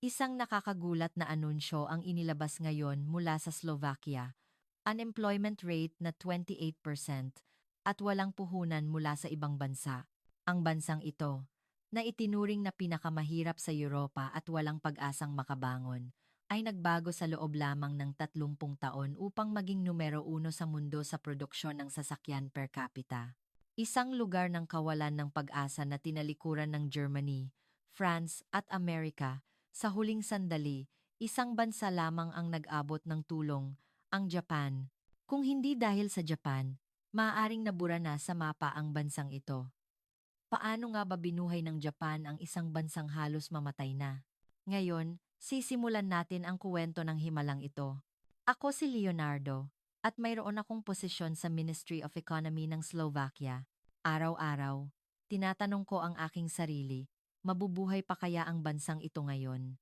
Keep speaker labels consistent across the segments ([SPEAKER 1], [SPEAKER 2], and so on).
[SPEAKER 1] Isang nakakagulat na anunsyo ang inilabas ngayon mula sa Slovakia. Unemployment rate na 28% at walang puhunan mula sa ibang bansa. Ang bansang ito, na itinuring na pinakamahirap sa Europa at walang pag-asang makabangon, ay nagbago sa loob lamang ng 30 taon upang maging numero 1 sa mundo sa produksyon ng sasakyan per capita. Isang lugar ng kawalan ng pag-asa na tinalikuran ng Germany, France at Amerika. Sa huling sandali, isang bansa lamang ang nag-abot ng tulong, ang Japan. Kung hindi dahil sa Japan, maaaring nabura na sa mapa ang bansang ito. Paano nga ba binuhay ng Japan ang isang bansang halos mamatay na? Ngayon, sisimulan natin ang kuwento ng himalang ito. Ako si Leonardo, at mayroon akong posisyon sa Ministry of Economy ng Slovakia. Araw-araw, tinatanong ko ang aking sarili, mabubuhay pa kaya ang bansang ito ngayon?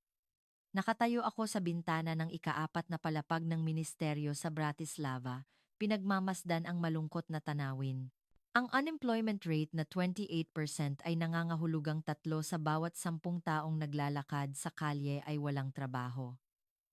[SPEAKER 1] Nakatayo ako sa bintana ng ikaapat na palapag ng ministeryo sa Bratislava, pinagmamasdan ang malungkot na tanawin. Ang unemployment rate na 28% ay nangangahulugang 3 sa bawat 10 taong naglalakad sa kalye ay walang trabaho.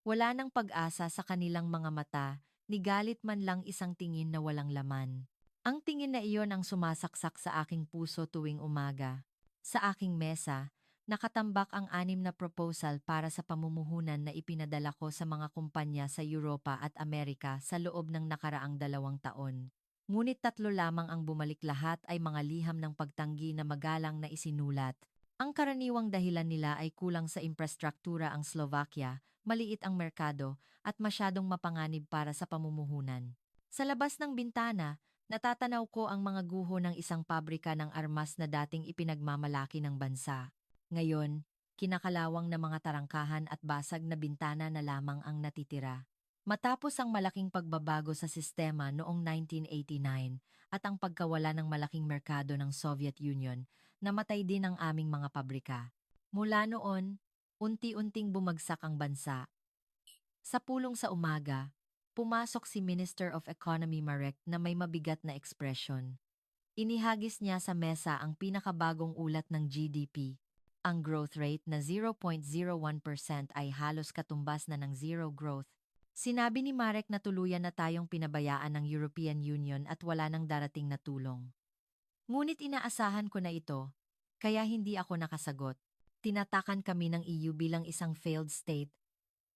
[SPEAKER 1] Wala nang pag-asa sa kanilang mga mata, ni galit man lang isang tingin na walang laman. Ang tingin na iyon ang sumasaksak sa aking puso tuwing umaga. Sa aking mesa, nakatambak ang 6 na proposal para sa pamumuhunan na ipinadala ko sa mga kumpanya sa Europa at Amerika sa loob ng nakaraang 2 taon. Ngunit 3 lamang ang bumalik, lahat ay mga liham ng pagtanggi na magalang na isinulat. Ang karaniwang dahilan nila ay kulang sa infrastruktura ang Slovakia, maliit ang merkado, at masyadong mapanganib para sa pamumuhunan. Sa labas ng bintana, natatanaw ko ang mga guho ng isang pabrika ng armas na dating ipinagmamalaki ng bansa. Ngayon, kinakalawang na mga tarangkahan at basag na bintana na lamang ang natitira. Matapos ang malaking pagbabago sa sistema noong 1989 at ang pagkawala ng malaking merkado ng Soviet Union, namatay din ang aming mga pabrika. Mula noon, unti-unting bumagsak ang bansa. Sa pulong sa umaga, pumasok si Minister of Economy Marek na may mabigat na ekspresyon. Inihagis niya sa mesa ang pinakabagong ulat ng GDP. Ang growth rate na 0.01% ay halos katumbas na ng zero growth. Sinabi ni Marek na tuluyan na tayong pinabayaan ng European Union at wala nang darating na tulong. Ngunit inaasahan ko na ito, kaya hindi ako nakasagot. Tinatakan kami ng EU bilang isang failed state,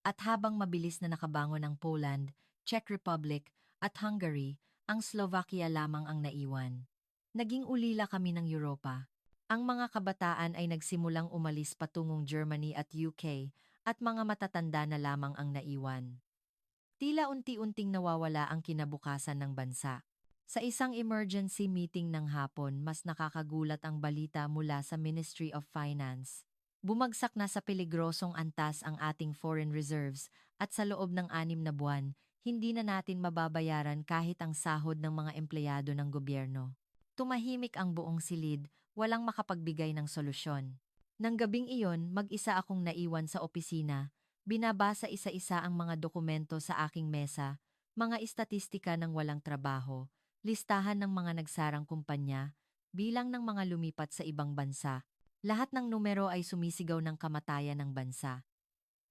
[SPEAKER 1] at habang mabilis na nakabangon ang Poland, Czech Republic at Hungary, ang Slovakia lamang ang naiwan. Naging ulila kami ng Europa. Ang mga kabataan ay nagsimulang umalis patungong Germany at UK, at mga matatanda na lamang ang naiwan. Tila unti-unting nawawala ang kinabukasan ng bansa. Sa isang emergency meeting ng hapon, mas nakakagulat ang balita mula sa Ministry of Finance. Bumagsak na sa peligrosong antas ang ating foreign reserves at sa loob ng 6 na buwan, hindi na natin mababayaran kahit ang sahod ng mga empleyado ng gobyerno. Tumahimik ang buong silid, walang makapagbigay ng solusyon. Nang gabing iyon, mag-isa akong naiwan sa opisina. Binabasa isa-isa ang mga dokumento sa aking mesa, mga istatistika ng walang trabaho, listahan ng mga nagsarang kumpanya, bilang ng mga lumipat sa ibang bansa. Lahat ng numero ay sumisigaw ng kamatayan ng bansa.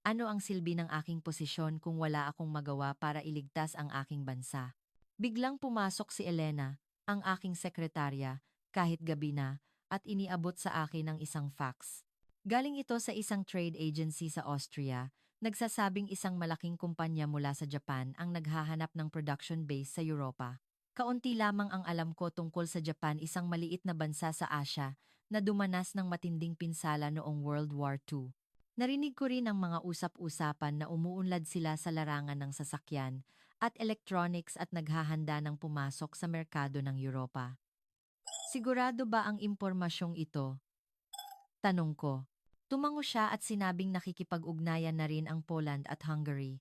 [SPEAKER 1] Ano ang silbi ng aking posisyon kung wala akong magawa para iligtas ang aking bansa? Biglang pumasok si Elena, ang aking sekretarya, kahit gabi na, at iniabot sa akin ang isang fax. Galing ito sa isang trade agency sa Austria, nagsasabing isang malaking kumpanya mula sa Japan ang naghahanap ng production base sa Europa. Kaunti lamang ang alam ko tungkol sa Japan, isang maliit na bansa sa Asia na dumanas ng matinding pinsala noong World War II. Narinig ko rin ang mga usap-usapan na umuunlad sila sa larangan ng sasakyan at electronics at naghahanda ng pumasok sa merkado ng Europa. Sigurado ba ang impormasyong ito? Tanong ko. Tumango siya at sinabing nakikipag-ugnayan na rin ang Poland at Hungary.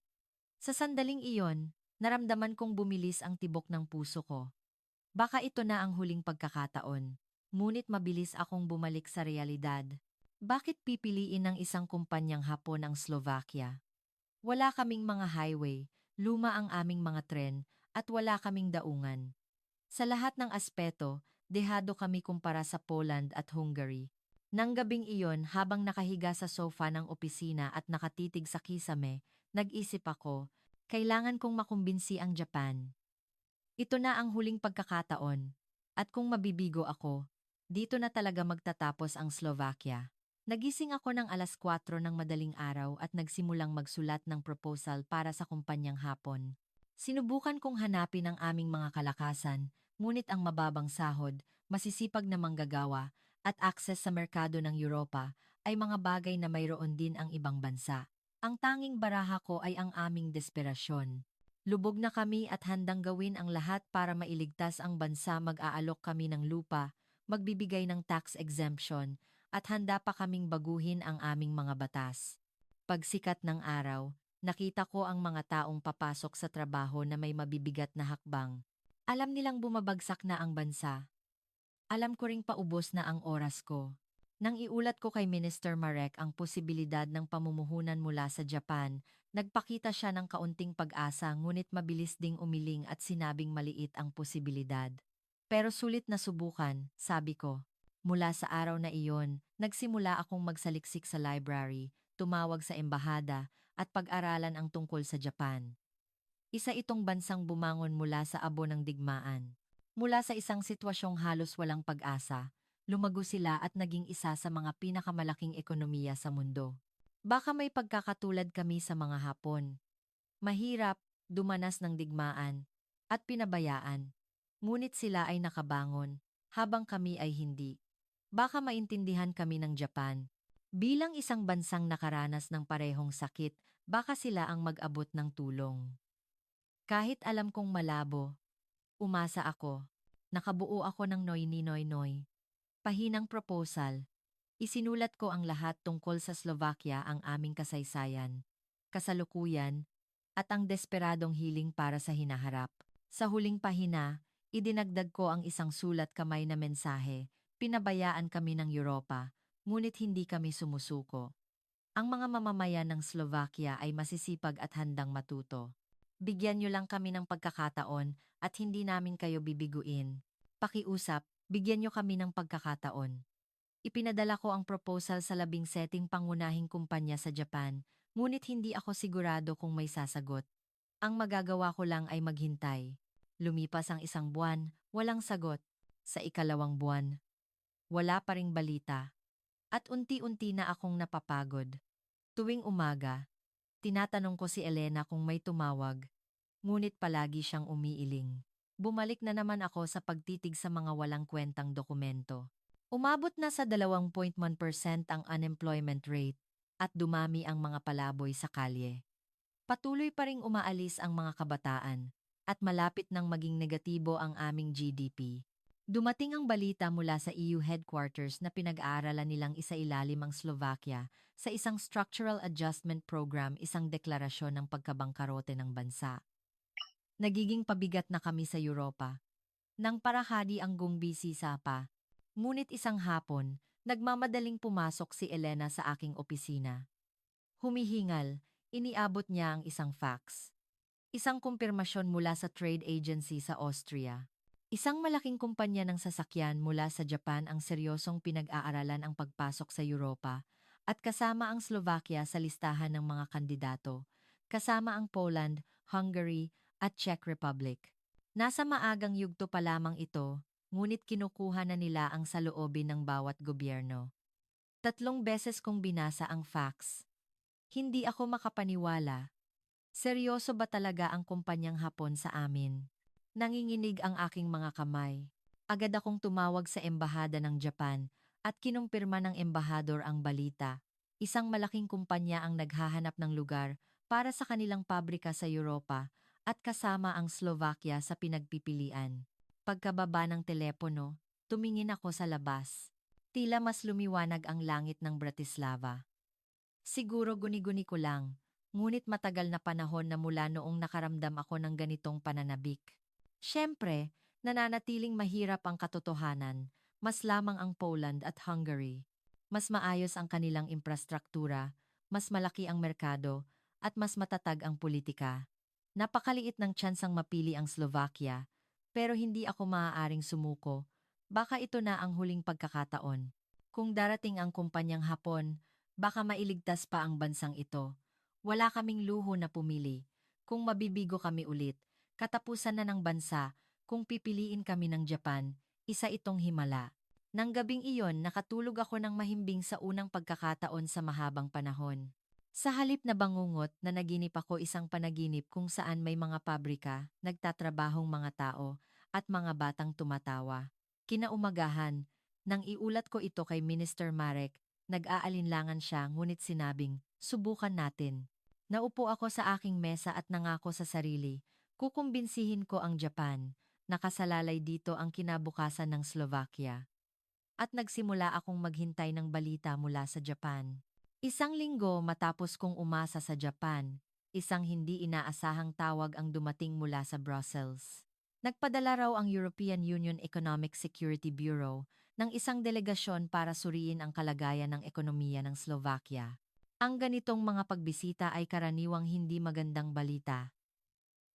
[SPEAKER 1] Sa sandaling iyon, naramdaman kong bumilis ang tibok ng puso ko. Baka ito na ang huling pagkakataon. Ngunit mabilis akong bumalik sa realidad. Bakit pipiliin ng isang kumpanyang Hapon ang Slovakia? Wala kaming mga highway, luma ang aming mga tren, at wala kaming daungan. Sa lahat ng aspeto, dehado kami kumpara sa Poland at Hungary. Nang gabing iyon, habang nakahiga sa sofa ng opisina at nakatitig sa kisame, nag-isip ako, kailangan kong makumbinsi ang Japan. Ito na ang huling pagkakataon. At kung mabibigo ako, dito na talaga magtatapos ang Slovakia. Nagising ako ng 4:00 ng madaling araw at nagsimulang magsulat ng proposal para sa kumpanyang hapon. Sinubukan kong hanapin ang aming mga kalakasan, ngunit ang mababang sahod, masisipag na manggagawa, at akses sa merkado ng Europa ay mga bagay na mayroon din ang ibang bansa. Ang tanging baraha ko ay ang aming desperasyon. Lubog na kami at handang gawin ang lahat para mailigtas ang bansa. Mag-aalok kami ng lupa, magbibigay ng tax exemption, at handa pa kaming baguhin ang aming mga batas. Pagsikat ng araw, nakita ko ang mga taong papasok sa trabaho na may mabibigat na hakbang. Alam nilang bumabagsak na ang bansa. Alam ko ring paubos na ang oras ko. Nang iulat ko kay Minister Marek ang posibilidad ng pamumuhunan mula sa Japan, nagpakita siya ng kaunting pag-asa ngunit mabilis ding umiling at sinabing maliit ang posibilidad. Pero sulit na subukan, sabi ko. Mula sa araw na iyon, nagsimula akong magsaliksik sa library, tumawag sa embahada, at pag-aralan ang tungkol sa Japan. Isa itong bansang bumangon mula sa abo ng digmaan. Mula sa isang sitwasyong halos walang pag-asa, lumago sila at naging isa sa mga pinakamalaking ekonomiya sa mundo. Baka may pagkakatulad kami sa mga Hapon. Mahirap, dumanas ng digmaan, at pinabayaan. Ngunit sila ay nakabangon, habang kami ay hindi. Baka maintindihan kami ng Japan. Bilang isang bansang nakaranas ng parehong sakit, baka sila ang mag-abot ng tulong. Kahit alam kong malabo, umasa ako. Nakabuo ako ng noy-ni-noy-noy. Pahinang proposal. Isinulat ko ang lahat tungkol sa Slovakia, ang aming kasaysayan, kasalukuyan, at ang desperadong hiling para sa hinaharap. Sa huling pahina, idinagdag ko ang isang sulat kamay na mensahe, pinabayaan kami ng Europa, ngunit hindi kami sumusuko. Ang mga mamamayan ng Slovakia ay masisipag at handang matuto. Bigyan niyo lang kami ng pagkakataon at hindi namin kayo bibiguin. Pakiusap, bigyan niyo kami ng pagkakataon. Ipinadala ko ang proposal sa 17 pangunahing kumpanya sa Japan, ngunit hindi ako sigurado kung may sasagot. Ang magagawa ko lang ay maghintay. Lumipas ang 1 buwan, walang sagot. Sa 2 buwan, wala pa ring balita. At unti-unti na akong napapagod. Tuwing umaga, tinatanong ko si Elena kung may tumawag, ngunit palagi siyang umiiling. Bumalik na naman ako sa pagtitig sa mga walang kwentang dokumento. Umabot na sa 2.1% ang unemployment rate at dumami ang mga palaboy sa kalye. Patuloy pa ring umaalis ang mga kabataan at malapit nang maging negatibo ang aming GDP. Dumating ang balita mula sa EU headquarters na pinag-aaralan nilang isailalim ang Slovakia sa isang structural adjustment program, isang deklarasyon ng pagkabangkarote ng bansa. Nagiging pabigat na kami sa Europa. Nang parahadi ang gumbisi sa pa. Ngunit isang hapon, nagmamadaling pumasok si Elena sa aking opisina. Humihingal, iniabot niya ang isang fax. Isang kumpirmasyon mula sa trade agency sa Austria. Isang malaking kumpanya ng sasakyan mula sa Japan ang seryosong pinag-aaralan ang pagpasok sa Europa at kasama ang Slovakia sa listahan ng mga kandidato, kasama ang Poland, Hungary at Czech Republic. Nasa maagang yugto pa lamang ito, ngunit kinukuha na nila ang saloobin ng bawat gobyerno. 3 beses kong binasa ang fax. Hindi ako makapaniwala. Seryoso ba talaga ang kumpanyang Hapon sa amin? Nanginginig ang aking mga kamay. Agad akong tumawag sa embahada ng Japan at kinumpirma ng embahador ang balita. Isang malaking kumpanya ang naghahanap ng lugar para sa kanilang pabrika sa Europa at kasama ang Slovakia sa pinagpipilian. Pagkababa ng telepono, tumingin ako sa labas. Tila mas lumiwanag ang langit ng Bratislava. Siguro guni-guni ko lang, ngunit matagal na panahon na mula noong nakaramdam ako ng ganitong pananabik. Siyempre, nananatiling mahirap ang katotohanan, mas lamang ang Poland at Hungary. Mas maayos ang kanilang infrastruktura, mas malaki ang merkado, at mas matatag ang politika. Napakaliit ng tsansang mapili ang Slovakia, pero hindi ako maaaring sumuko. Baka ito na ang huling pagkakataon. Kung darating ang kumpanyang Hapon, baka mailigtas pa ang bansang ito. Wala kaming luho na pumili. Kung mabibigo kami ulit, katapusan na ng bansa, kung pipiliin kami ng Japan, isa itong himala. Nang gabing iyon, nakatulog ako ng mahimbing sa unang pagkakataon sa mahabang panahon. Sa halip na bangungot, na naginip ako isang panaginip kung saan may mga pabrika, nagtatrabahong mga tao, at mga batang tumatawa. Kinaumagahan, nang iulat ko ito kay Minister Marek, nag-aalinlangan siya ngunit sinabing, subukan natin. Naupo ako sa aking mesa at nangako sa sarili, kukumbinsihin ko ang Japan. Nakasalalay dito ang kinabukasan ng Slovakia. At nagsimula akong maghintay ng balita mula sa Japan. Isang linggo matapos kong umasa sa Japan, isang hindi inaasahang tawag ang dumating mula sa Brussels. Nagpadala raw ang European Union Economic Security Bureau ng isang delegasyon para suriin ang kalagayan ng ekonomiya ng Slovakia. Ang ganitong mga pagbisita ay karaniwang hindi magandang balita.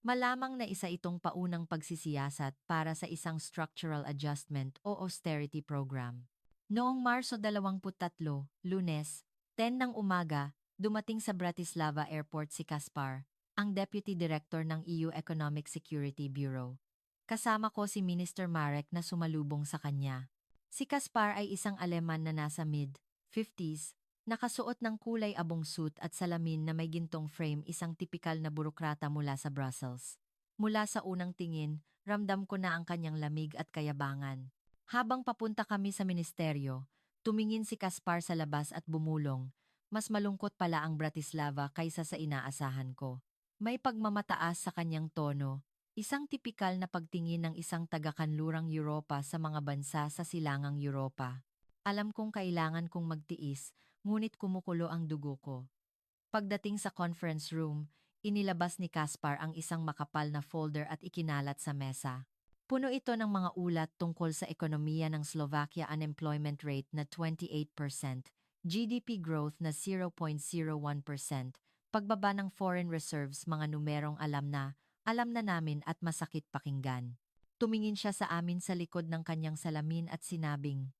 [SPEAKER 1] Malamang na isa itong paunang pagsisiyasat para sa isang structural adjustment o austerity program. Noong Marso 23, Lunes, 10 ng umaga, dumating sa Bratislava Airport si Kaspar, ang Deputy Director ng EU Economic Security Bureau. Kasama ko si Minister Marek na sumalubong sa kanya. Si Kaspar ay isang Aleman na nasa mid-50s, nakasuot ng kulay abong suit at salamin na may gintong frame, isang tipikal na burokrata mula sa Brussels. Mula sa unang tingin, ramdam ko na ang kanyang lamig at kayabangan. Habang papunta kami sa ministeryo, tumingin si Kaspar sa labas at bumulong. Mas malungkot pala ang Bratislava kaysa sa inaasahan ko. May pagmamataas sa kanyang tono, isang tipikal na pagtingin ng isang taga-kanlurang Europa sa mga bansa sa silangang Europa. Alam kong kailangan kong magtiis, ngunit kumukulo ang dugo ko. Pagdating sa conference room, inilabas ni Kaspar ang isang makapal na folder at ikinalat sa mesa. Puno ito ng mga ulat tungkol sa ekonomiya ng Slovakia, unemployment rate na 28%, GDP growth na 0.01%, pagbaba ng foreign reserves, mga numerong alam na namin at masakit pakinggan. Tumingin siya sa amin sa likod ng kanyang salamin at sinabing,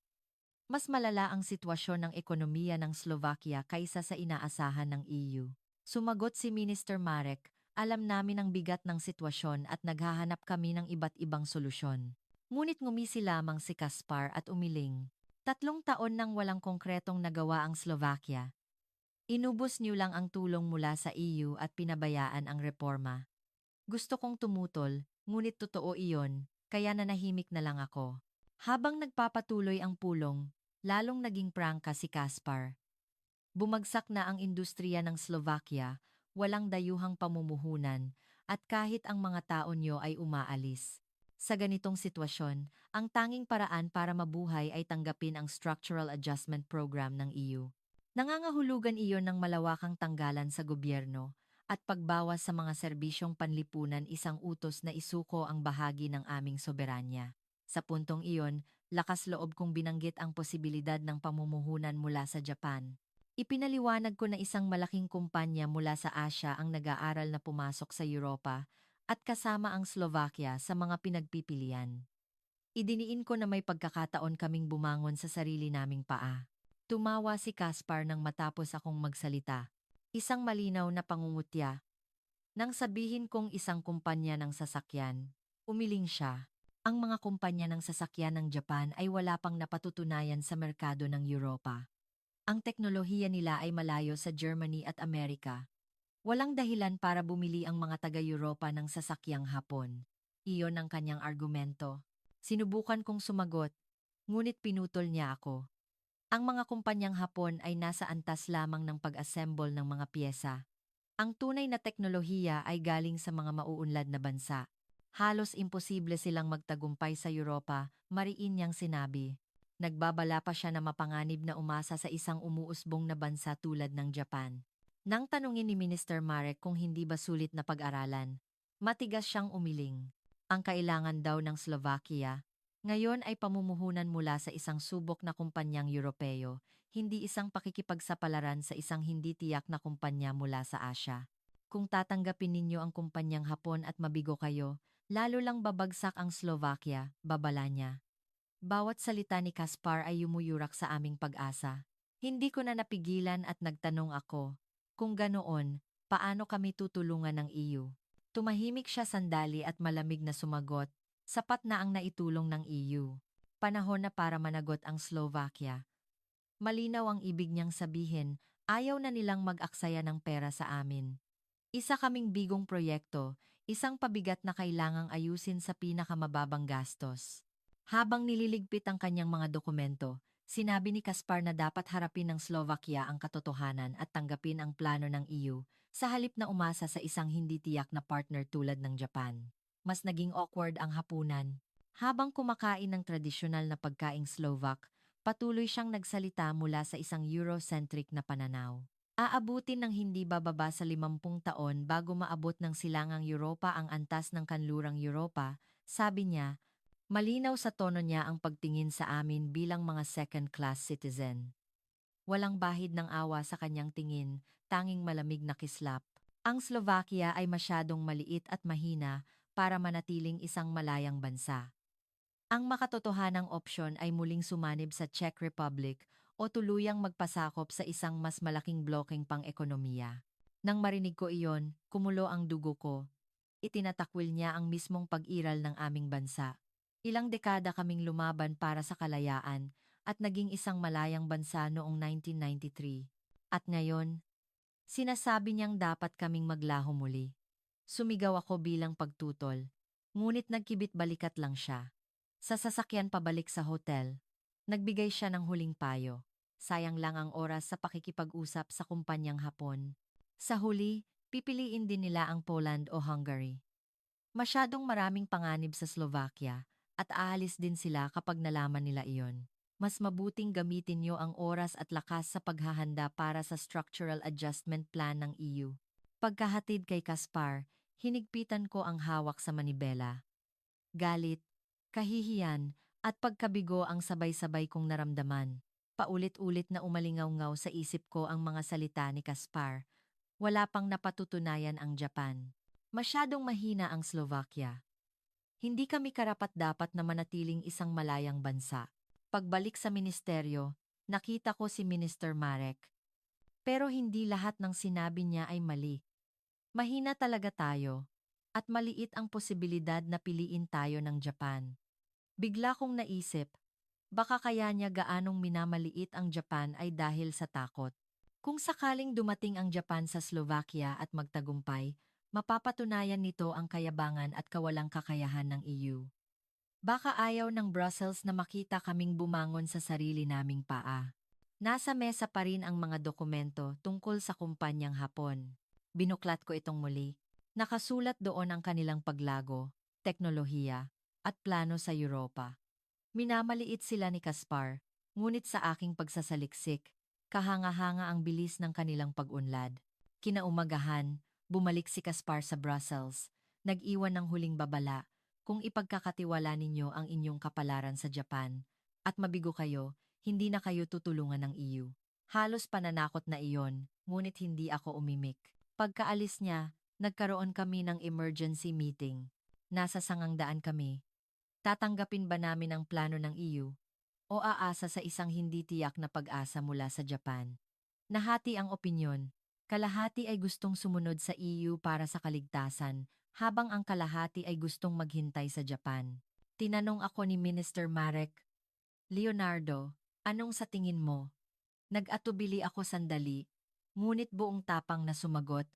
[SPEAKER 1] mas malala ang sitwasyon ng ekonomiya ng Slovakia kaysa sa inaasahan ng EU. Sumagot si Minister Marek, alam namin ang bigat ng sitwasyon at naghahanap kami ng iba't ibang solusyon. Ngunit ngumisi lamang si Kaspar at umiling. 3 taon nang walang konkretong nagawa ang Slovakia. Inubos niyo lang ang tulong mula sa EU at pinabayaan ang reforma. Gusto kong tumutol, ngunit totoo iyon, kaya nanahimik na lang ako. Habang nagpapatuloy ang pulong, lalong naging prangka si Kaspar. Bumagsak na ang industriya ng Slovakia, walang dayuhang pamumuhunan, at kahit ang mga tao nyo ay umaalis. Sa ganitong sitwasyon, ang tanging paraan para mabuhay ay tanggapin ang Structural Adjustment Program ng EU. Nangangahulugan iyon ng malawakang tanggalan sa gobyerno at pagbawas sa mga serbisyong panlipunan, isang utos na isuko ang bahagi ng aming soberanya. Sa puntong iyon, lakas loob kong binanggit ang posibilidad ng pamumuhunan mula sa Japan. Ipinaliwanag ko na isang malaking kumpanya mula sa Asya ang nag-aaral na pumasok sa Europa at kasama ang Slovakia sa mga pinagpipilian. Idiniin ko na may pagkakataon kaming bumangon sa sarili naming paa. Tumawa si Kaspar nang matapos akong magsalita. Isang malinaw na pangungutya. Nang sabihin kong isang kumpanya ng sasakyan, umiling siya. Ang mga kumpanya ng sasakyan ng Japan ay wala pang napatutunayan sa merkado ng Europa. Ang teknolohiya nila ay malayo sa Germany at Amerika. Walang dahilan para bumili ang mga taga-Europa ng sasakyang Hapon. Iyon ang kanyang argumento. Sinubukan kong sumagot, ngunit pinutol niya ako. Ang mga kumpanyang Hapon ay nasa antas lamang ng pag-assemble ng mga piyesa. Ang tunay na teknolohiya ay galing sa mga mauunlad na bansa. Halos imposible silang magtagumpay sa Europa, mariin niyang sinabi. Nagbabala pa siya na mapanganib na umasa sa isang umuusbong na bansa tulad ng Japan. Nang tanungin ni Minister Marek kung hindi ba sulit na pag-aralan, matigas siyang umiling. Ang kailangan daw ng Slovakia ngayon ay pamumuhunan mula sa isang subok na kumpanyang Europeo, hindi isang pakikipagsapalaran sa isang hindi tiyak na kumpanya mula sa Asya. Kung tatanggapin ninyo ang kumpanyang Hapon at mabigo kayo, lalo lang babagsak ang Slovakia, babala niya. Bawat salita ni Kaspar ay yumuyurak sa aming pag-asa. Hindi ko na napigilan at nagtanong ako, kung ganoon, paano kami tutulungan ng EU? Tumahimik siya sandali at malamig na sumagot, sapat na ang naitulong ng EU. Panahon na para managot ang Slovakia. Malinaw ang ibig niyang sabihin, ayaw na nilang mag-aksaya ng pera sa amin. Isa kaming bigong proyekto, isang pabigat na kailangang ayusin sa pinakamababang gastos. Habang nililigpit ang kanyang mga dokumento, sinabi ni Kaspar na dapat harapin ng Slovakia ang katotohanan at tanggapin ang plano ng EU, sa halip na umasa sa isang hindi tiyak na partner tulad ng Japan. Mas naging awkward ang hapunan. Habang kumakain ng tradisyonal na pagkaing Slovak, patuloy siyang nagsalita mula sa isang Eurocentric na pananaw. Aabutin ng hindi bababa sa 50 taon bago maabot ng silangang Europa ang antas ng kanlurang Europa, sabi niya, malinaw sa tono niya ang pagtingin sa amin bilang mga second-class citizen. Walang bahid ng awa sa kanyang tingin, tanging malamig na kislap. Ang Slovakia ay masyadong maliit at mahina para manatiling isang malayang bansa. Ang makatotohanang opsyon ay muling sumanib sa Czech Republic o tuluyang magpasakop sa isang mas malaking blokeng pang-ekonomiya. Nang marinig ko iyon, kumulo ang dugo ko. Itinatakwil niya ang mismong pag-iral ng aming bansa. Ilang dekada kaming lumaban para sa kalayaan at naging isang malayang bansa noong 1993. At ngayon, sinasabi niyang dapat kaming maglaho muli. Sumigaw ako bilang pagtutol, ngunit nagkibit balikat lang siya. Sa sasakyan pabalik sa hotel, nagbigay siya ng huling payo. Sayang lang ang oras sa pakikipag-usap sa kumpanyang Hapon. Sa huli, pipiliin din nila ang Poland o Hungary. Masyadong maraming panganib sa Slovakia at aalis din sila kapag nalaman nila iyon. Mas mabuting gamitin niyo ang oras at lakas sa paghahanda para sa Structural Adjustment Plan ng EU. Pagkahatid kay Kaspar, hinigpitan ko ang hawak sa manibela. Galit, kahihiyan, at pagkabigo ang sabay-sabay kong naramdaman. Paulit-ulit na umalingaw-ngaw sa isip ko ang mga salita ni Kaspar. Wala pang napatutunayan ang Japan. Masyadong mahina ang Slovakia. Hindi kami karapat-dapat na manatiling isang malayang bansa. Pagbalik sa ministeryo, nakita ko si Minister Marek. Pero hindi lahat ng sinabi niya ay mali. Mahina talaga tayo. At maliit ang posibilidad na piliin tayo ng Japan. Bigla kong naisip, baka kaya niya gaanong minamaliit ang Japan ay dahil sa takot. Kung sakaling dumating ang Japan sa Slovakia at magtagumpay, mapapatunayan nito ang kayabangan at kawalang kakayahan ng EU. Baka ayaw ng Brussels na makita kaming bumangon sa sarili naming paa. Nasa mesa pa rin ang mga dokumento tungkol sa kumpanyang Hapon. Binuklat ko itong muli. Nakasulat doon ang kanilang paglago, teknolohiya, at plano sa Europa. Minamaliit sila ni Kaspar, ngunit sa aking pagsasaliksik, kahanga-hanga ang bilis ng kanilang pag-unlad. Kinaumagahan, bumalik si Kaspar sa Brussels, nag-iwan ng huling babala, kung ipagkakatiwala ninyo ang inyong kapalaran sa Japan, at mabigo kayo, hindi na kayo tutulungan ng EU. Halos pananakot na iyon, ngunit hindi ako umimik. Pagkaalis niya, nagkaroon kami ng emergency meeting. Nasa sangangdaan kami. Tatanggapin ba namin ang plano ng EU? O aasa sa isang hindi tiyak na pag-asa mula sa Japan? Nahati ang opinyon. Kalahati ay gustong sumunod sa EU para sa kaligtasan, habang ang kalahati ay gustong maghintay sa Japan. Tinanong ako ni Minister Marek, Leonardo, anong sa tingin mo? Nag-atubili ako sandali, ngunit buong tapang na sumagot,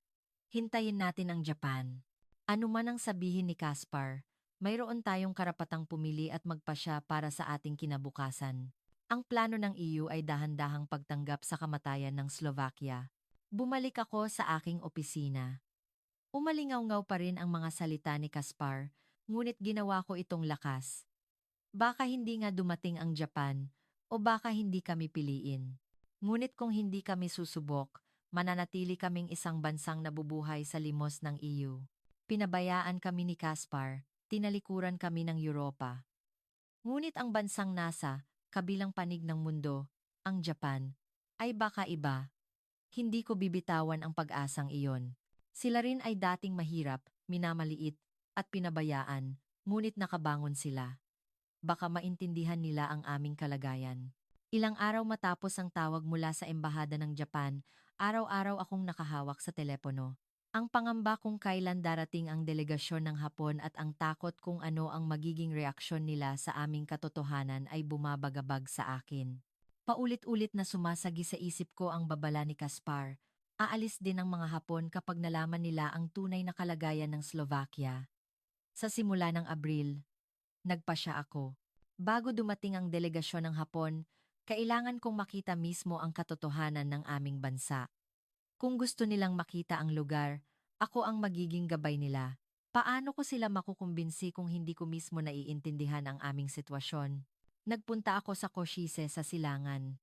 [SPEAKER 1] hintayin natin ang Japan. Ano man ang sabihin ni Kaspar, mayroon tayong karapatang pumili at magpasya para sa ating kinabukasan. Ang plano ng EU ay dahan-dahang pagtanggap sa kamatayan ng Slovakia. Bumalik ako sa aking opisina. Umalingaw-ngaw pa rin ang mga salita ni Kaspar, ngunit ginawa ko itong lakas. Baka hindi nga dumating ang Japan, o baka hindi kami piliin. Ngunit kung hindi kami susubok, mananatili kaming isang bansang nabubuhay sa limos ng EU. Pinabayaan kami ni Kaspar, tinalikuran kami ng Europa. Ngunit ang bansang nasa, kabilang panig ng mundo, ang Japan, ay baka iba. Hindi ko bibitawan ang pag-asang iyon. Sila rin ay dating mahirap, minamaliit, at pinabayaan, ngunit nakabangon sila. baka maintindihan nila ang aming kalagayan. Ilang araw matapos ang tawag mula sa Embahada ng Japan, araw-araw akong nakahawak sa telepono. Ang pangamba kung kailan darating ang delegasyon ng Hapon at ang takot kung ano ang magiging reaksyon nila sa aming katotohanan ay bumabagabag sa akin. Paulit-ulit na sumasagi sa isip ko ang babala ni Kaspar. Aalis din ang mga Hapon kapag nalaman nila ang tunay na kalagayan ng Slovakia. Sa simula ng Abril, nagpasya ako. Bago dumating ang delegasyon ng Hapon, kailangan kong makita mismo ang katotohanan ng aming bansa. Kung gusto nilang makita ang lugar, ako ang magiging gabay nila. Paano ko sila makukumbinsi kung hindi ko mismo naiintindihan ang aming sitwasyon? Nagpunta ako sa Košice sa Silangan.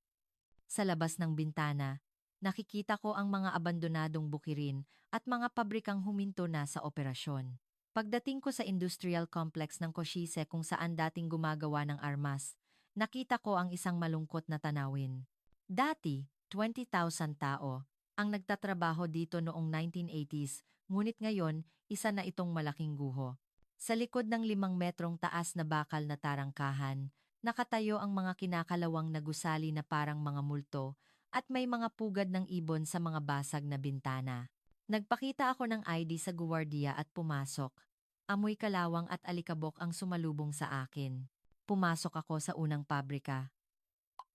[SPEAKER 1] Sa labas ng bintana, nakikita ko ang mga abandonadong bukirin at mga pabrikang huminto na sa operasyon. Pagdating ko sa industrial complex ng Košice kung saan dating gumagawa ng armas, nakita ko ang isang malungkot na tanawin. Dati, 20,000 tao ang nagtatrabaho dito noong 1980s, ngunit ngayon, isa na itong malaking guho. Sa likod ng 5 metrong taas na bakal na tarangkahan, nakatayo ang mga kinakalawang na gusali na parang mga multo at may mga pugad ng ibon sa mga basag na bintana. Nagpakita ako ng ID sa guwardiya at pumasok. Amoy kalawang at alikabok ang sumalubong sa akin. Pumasok ako sa unang pabrika.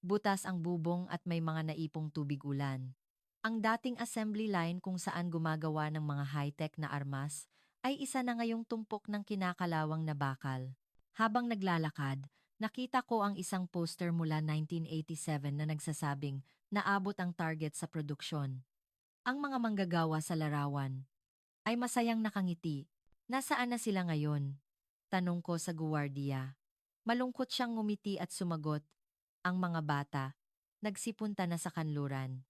[SPEAKER 1] Butas ang bubong at may mga naipong tubig ulan. Ang dating assembly line kung saan gumagawa ng mga high-tech na armas ay isa na ngayong tumpok ng kinakalawang na bakal. Habang naglalakad, nakita ko ang isang poster mula 1987 na nagsasabing naabot ang target sa produksyon. Ang mga manggagawa sa larawan ay masayang nakangiti. Nasaan na sila ngayon? Tanong ko sa guwardiya. Malungkot siyang ngumiti at sumagot. Ang mga bata, nagsipunta na sa kanluran.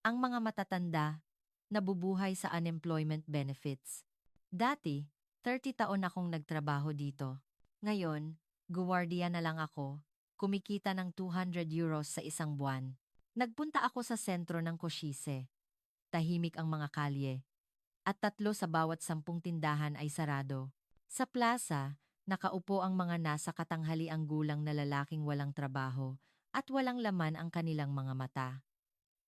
[SPEAKER 1] Ang mga matatanda, nabubuhay sa unemployment benefits. Dati, 30 taon akong nagtrabaho dito. Ngayon, guwardiya na lang ako, kumikita ng €200 sa isang buwan. Nagpunta ako sa sentro ng Košice. Tahimik ang mga kalye, at 3 sa bawat 10 tindahan ay sarado. Sa plaza, nakaupo ang mga nasa katanghaliang gulang na lalaking walang trabaho at walang laman ang kanilang mga mata.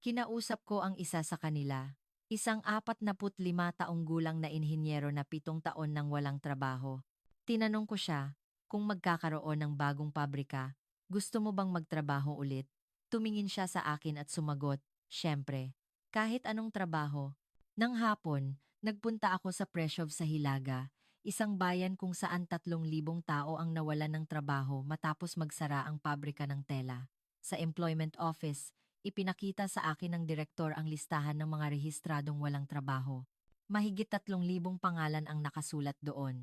[SPEAKER 1] Kinausap ko ang isa sa kanila, isang 45 taong gulang na inhinyero na 7 taon nang walang trabaho. Tinanong ko siya kung magkakaroon ng bagong pabrika, gusto mo bang magtrabaho ulit? Tumingin siya sa akin at sumagot, syempre, kahit anong trabaho. Nang hapon, nagpunta ako sa Prešov sa Hilaga, isang bayan kung saan 3,000 tao ang nawalan ng trabaho matapos magsara ang pabrika ng tela. Sa employment office, ipinakita sa akin ng direktor ang listahan ng mga rehistradong walang trabaho. Mahigit 3,000 pangalan ang nakasulat doon.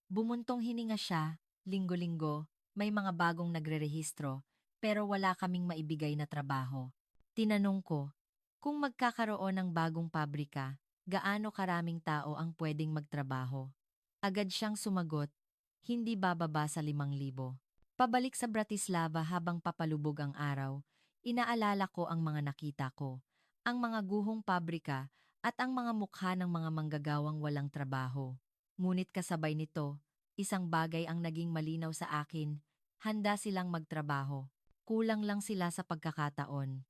[SPEAKER 1] Bumuntong hininga siya, linggo-linggo, may mga bagong nagrerehistro, pero wala kaming maibigay na trabaho. Tinanong ko, kung magkakaroon ng bagong pabrika, gaano karaming tao ang pwedeng magtrabaho? Agad siyang sumagot, hindi bababa sa 5,000. Pabalik sa Bratislava habang papalubog ang araw, inaalala ko ang mga nakita ko, ang mga guhong pabrika at ang mga mukha ng mga manggagawang walang trabaho. Ngunit kasabay nito, isang bagay ang naging malinaw sa akin, handa silang magtrabaho. Kulang lang sila sa pagkakataon.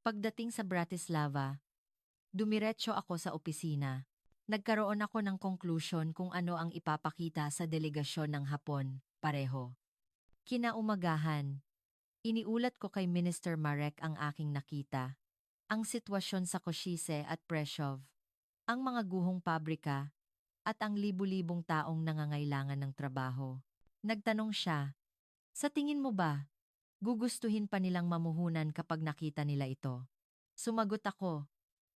[SPEAKER 1] Pagdating sa Bratislava, dumiretso ako sa opisina. Nagkaroon ako ng conclusion kung ano ang ipapakita sa delegasyon ng Hapon, pareho. Kinaumagahan, iniulat ko kay Minister Marek ang aking nakita. Ang sitwasyon sa Košice at Prešov, ang mga guhong pabrika, at ang libu-libong taong nangangailangan ng trabaho. Nagtanong siya, sa tingin mo ba, gugustuhin pa nilang mamuhunan kapag nakita nila ito? Sumagot ako,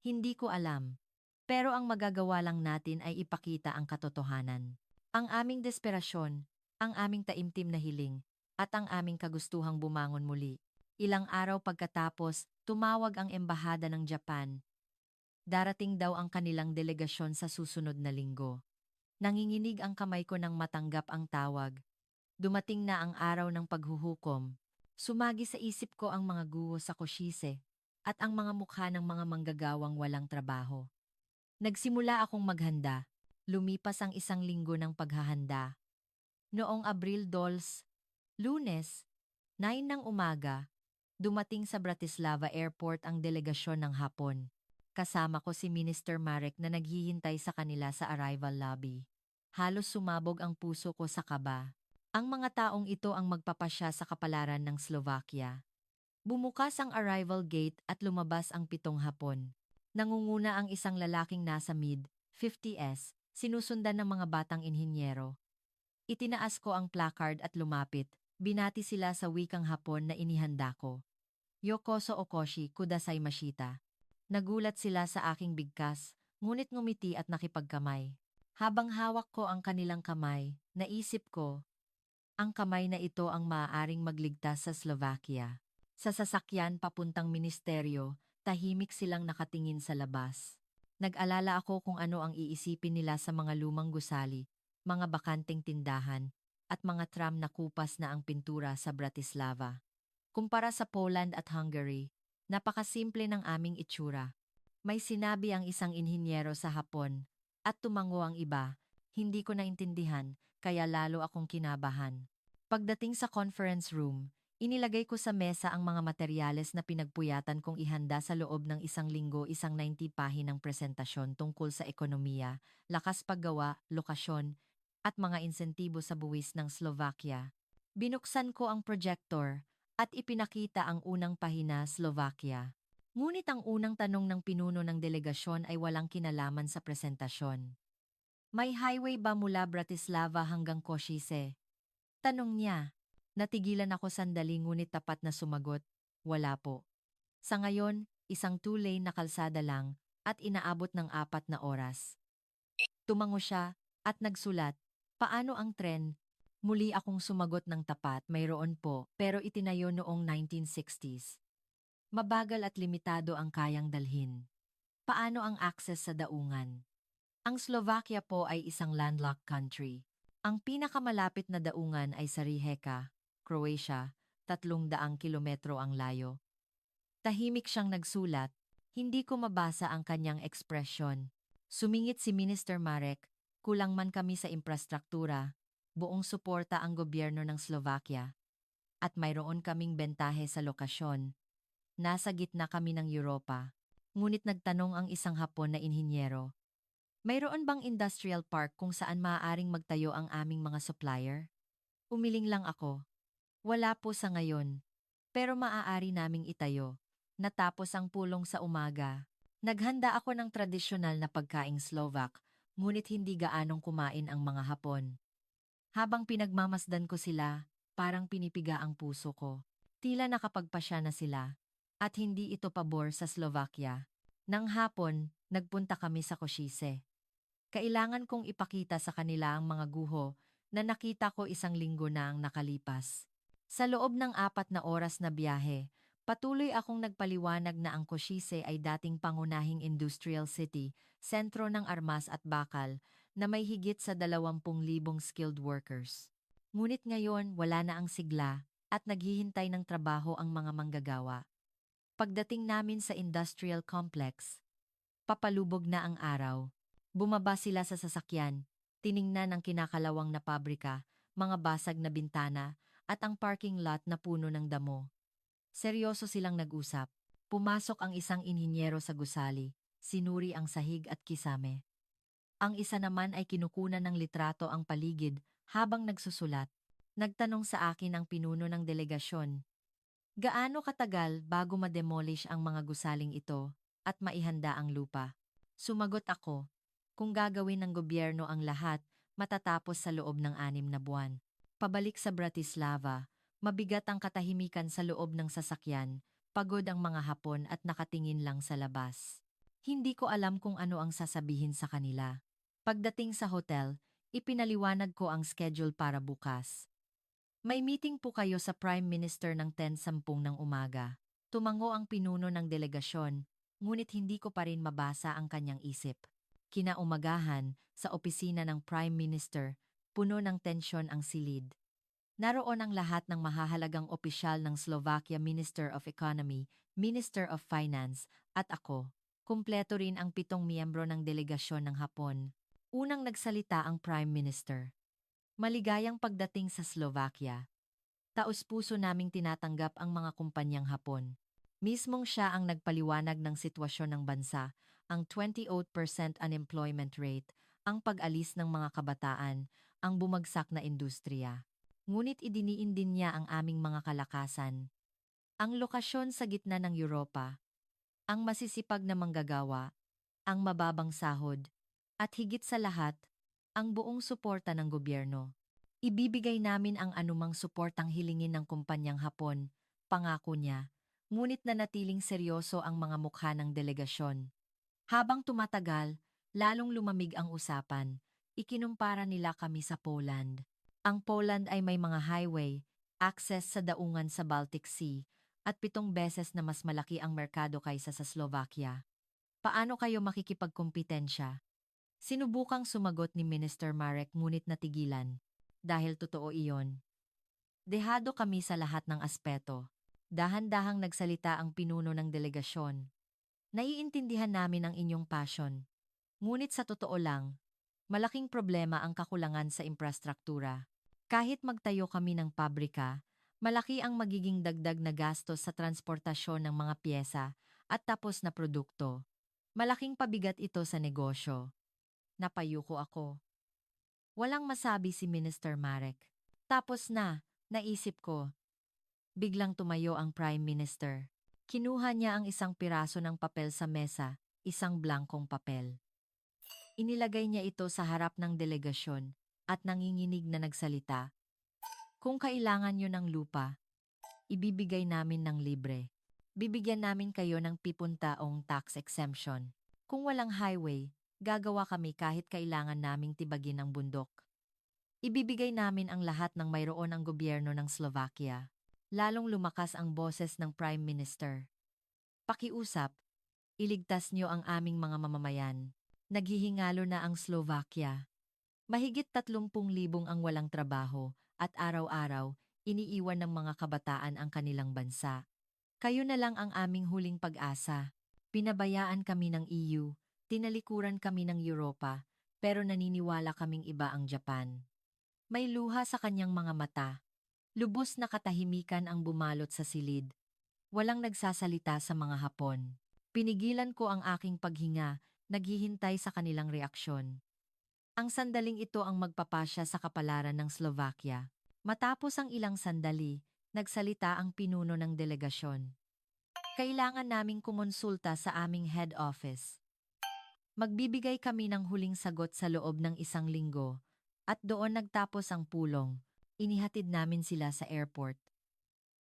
[SPEAKER 1] hindi ko alam. Pero ang magagawa lang natin ay ipakita ang katotohanan. Ang aming desperasyon, ang aming taimtim na hiling, at ang aming kagustuhang bumangon muli. Ilang araw pagkatapos, tumawag ang Embahada ng Japan. Darating daw ang kanilang delegasyon sa susunod na linggo. Nanginginig ang kamay ko nang matanggap ang tawag. Dumating na ang araw ng paghuhukom. Sumagi sa isip ko ang mga guho sa Košice at ang mga mukha ng mga manggagawang walang trabaho. Nagsimula akong maghanda. Lumipas ang 1 linggo ng paghahanda. Noong Abril 2, Lunes, 9 ng umaga, dumating sa Bratislava Airport ang delegasyon ng Hapon. Kasama ko si Minister Marek na naghihintay sa kanila sa arrival lobby. Halos sumabog ang puso ko sa kaba. Ang mga taong ito ang magpapasya sa kapalaran ng Slovakia. Bumukas ang arrival gate at lumabas ang 7 Hapon. Nangunguna ang isang lalaking nasa mid-50s, sinusundan ng mga batang inhinyero. Itinaas ko ang placard at lumapit. Binati sila sa wikang Hapon na inihanda ko. Yokoso Okoshi Kudasai Mashita. Nagulat sila sa aking bigkas, ngunit ngumiti at nakipagkamay. Habang hawak ko ang kanilang kamay, naisip ko, ang kamay na ito ang maaaring magligtas sa Slovakia. Sa sasakyan papuntang ministeryo, tahimik silang nakatingin sa labas. Nag-alala ako kung ano ang iisipin nila sa mga lumang gusali, mga bakanteng tindahan, at mga tram na kupas na ang pintura sa Bratislava. Kumpara sa Poland at Hungary, napakasimple ng aming itsura. May sinabi ang isang inhinyero sa Hapon, at tumango ang iba, hindi ko naintindihan, kaya lalo akong kinabahan. Pagdating sa conference room, inilagay ko sa mesa ang mga materyales na pinagpuyatan kong ihanda sa loob ng 1 linggo, isang 90 pahinang presentasyon tungkol sa ekonomiya, lakas paggawa, lokasyon, at mga insentibo sa buwis ng Slovakia. Binuksan ko ang projector at ipinakita ang unang pahina Slovakia. Ngunit ang unang tanong ng pinuno ng delegasyon ay walang kinalaman sa presentasyon. May highway ba mula Bratislava hanggang Košice? Tanong niya. Natigilan ako sandali ngunit tapat na sumagot, wala po. Sa ngayon, isang two-lane na kalsada lang at inaabot ng 4 na oras. Tumango siya at nagsulat, paano ang tren? Muli akong sumagot ng tapat, mayroon po, pero itinayo noong 1960s. Mabagal at limitado ang kayang dalhin. Paano ang access sa daungan? Ang Slovakia po ay isang landlocked country. Ang pinakamalapit na daungan ay sa Rijeka, Croatia, 300 kilometro ang layo. Tahimik siyang nagsulat, hindi ko mabasa ang kanyang ekspresyon. Sumingit si Minister Marek, kulang man kami sa infrastruktura, buong suporta ang gobyerno ng Slovakia. At mayroon kaming bentahe sa lokasyon. Nasa gitna kami ng Europa. Ngunit nagtanong ang isang Hapon na inhinyero. Mayroon bang industrial park kung saan maaaring magtayo ang aming mga supplier? Umiling lang ako. Wala po sa ngayon. Pero maaari naming itayo. Natapos ang pulong sa umaga. Naghanda ako ng tradisyonal na pagkaing Slovak, ngunit hindi gaanong kumain ang mga Hapon. Habang pinagmamasdan ko sila, parang pinipiga ang puso ko. Tila nakapagpasya na sila. At hindi ito pabor sa Slovakia. Nang hapon, nagpunta kami sa Košice. Kailangan kong ipakita sa kanila ang mga guho na nakita ko 1 linggo na ang nakalipas. Sa loob ng 4 na oras na biyahe, patuloy akong nagpaliwanag na ang Košice ay dating pangunahing industrial city, sentro ng armas at bakal, na may higit sa 20,000 skilled workers. Ngunit ngayon wala na ang sigla at naghihintay ng trabaho ang mga manggagawa. Pagdating namin sa industrial complex, papalubog na ang araw. Bumaba sila sa sasakyan, tiningnan ang kinakalawang na pabrika, mga basag na bintana, at ang parking lot na puno ng damo. Seryoso silang nag-usap. Pumasok ang isang inhinyero sa gusali, sinuri ang sahig at kisame. Ang isa naman ay kinukunan ng litrato ang paligid habang nagsusulat. Nagtanong sa akin ang pinuno ng delegasyon. Gaano katagal bago ma-demolish ang mga gusaling ito at maihanda ang lupa? Sumagot ako, kung gagawin ng gobyerno ang lahat, matatapos sa loob ng 6 na buwan. Pabalik sa Bratislava, mabigat ang katahimikan sa loob ng sasakyan, pagod ang mga Hapon at nakatingin lang sa labas. Hindi ko alam kung ano ang sasabihin sa kanila. Pagdating sa hotel, ipinaliwanag ko ang schedule para bukas. May meeting po kayo sa Prime Minister ng 10:10 ng umaga. Tumango ang pinuno ng delegasyon, ngunit hindi ko pa rin mabasa ang kanyang isip. Kinaumagahan, sa opisina ng Prime Minister, puno ng tensyon ang silid. Naroon ang lahat ng mahahalagang opisyal ng Slovakia, Minister of Economy, Minister of Finance, at ako. Kumpleto rin ang 7 miyembro ng delegasyon ng Hapon. Unang nagsalita ang Prime Minister. Maligayang pagdating sa Slovakia. Taos-puso naming tinatanggap ang mga kumpanyang Hapon. Mismong siya ang nagpaliwanag ng sitwasyon ng bansa, ang 28% unemployment rate, ang pag-alis ng mga kabataan, ang bumagsak na industriya. Ngunit idiniin din niya ang aming mga kalakasan. Ang lokasyon sa gitna ng Europa, ang masisipag na manggagawa, ang mababang sahod, at higit sa lahat, ang buong suporta ng gobyerno. Ibibigay namin ang anumang suportang hilingin ng kumpanyang Hapon, pangako niya, ngunit nanatiling seryoso ang mga mukha ng delegasyon. Habang tumatagal, lalong lumamig ang usapan. Ikinumpara nila kami sa Poland. Ang Poland ay may mga highway, access sa daungan sa Baltic Sea, at 7 beses na mas malaki ang merkado kaysa sa Slovakia. Paano kayo makikipagkumpetensya? Sinubukang sumagot ni Minister Marek ngunit natigilan. Dahil totoo iyon. Dehado kami sa lahat ng aspeto. Dahan-dahang nagsalita ang pinuno ng delegasyon. Naiintindihan namin ang inyong passion. Ngunit sa totoo lang, malaking problema ang kakulangan sa infrastruktura. Kahit magtayo kami ng pabrika, malaki ang magiging dagdag na gastos sa transportasyon ng mga pyesa at tapos na produkto. Malaking pabigat ito sa negosyo. Napayuko ako. Walang masabi si Minister Marek. Tapos na, naisip ko. Biglang tumayo ang Prime Minister. Kinuha niya ang isang piraso ng papel sa mesa, isang blankong papel. Inilagay niya ito sa harap ng delegasyon at nanginginig na nagsalita. Kung kailangan niyo ng lupa, ibibigay namin ng libre. Bibigyan namin kayo ng 50 tax exemption. Kung walang highway, gagawa kami kahit kailangan naming tibagin ang bundok. Ibibigay namin ang lahat ng mayroon ang gobyerno ng Slovakia. Lalong lumakas ang boses ng Prime Minister. Pakiusap, iligtas niyo ang aming mga mamamayan. Naghihingalo na ang Slovakia. Mahigit 30,000 ang walang trabaho at araw-araw, iniiwan ng mga kabataan ang kanilang bansa. Kayo na lang ang aming huling pag-asa. Pinabayaan kami ng EU, tinalikuran kami ng Europa, pero naniniwala kaming iba ang Japan. May luha sa kanyang mga mata. Lubos na katahimikan ang bumalot sa silid. Walang nagsasalita sa mga Hapon. Pinigilan ko ang aking paghinga, naghihintay sa kanilang reaksyon. Ang sandaling ito ang magpapasya sa kapalaran ng Slovakia. Matapos ang ilang sandali, nagsalita ang pinuno ng delegasyon. Kailangan naming kumonsulta sa aming head office. Magbibigay kami ng huling sagot sa loob ng 1 linggo, at doon nagtapos ang pulong. Inihatid namin sila sa airport.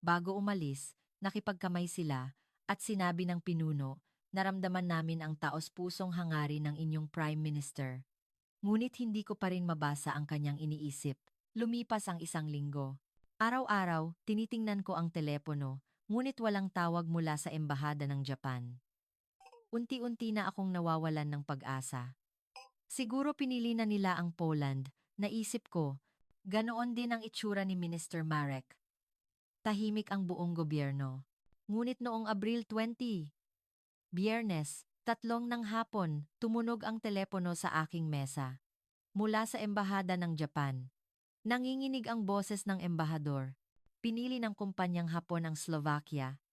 [SPEAKER 1] Bago umalis, nakipagkamay sila at sinabi ng pinuno, naramdaman namin ang taos-pusong hangarin ng inyong Prime Minister. Ngunit hindi ko pa rin mabasa ang kanyang iniisip. Lumipas ang 1 linggo. Araw-araw, tinitingnan ko ang telepono, ngunit walang tawag mula sa embahada ng Japan. Unti-unti na akong nawawalan ng pag-asa. Siguro pinili na nila ang Poland, naisip ko. Ganoon din ang itsura ni Minister Marek. Tahimik ang buong gobyerno. Ngunit noong Abril 20, Biyernes, 3 ng hapon, tumunog ang telepono sa aking mesa. Mula sa embahada ng Japan. Nanginginig ang boses ng embahador. Pinili ng kumpanyang Hapon ang Slovakia.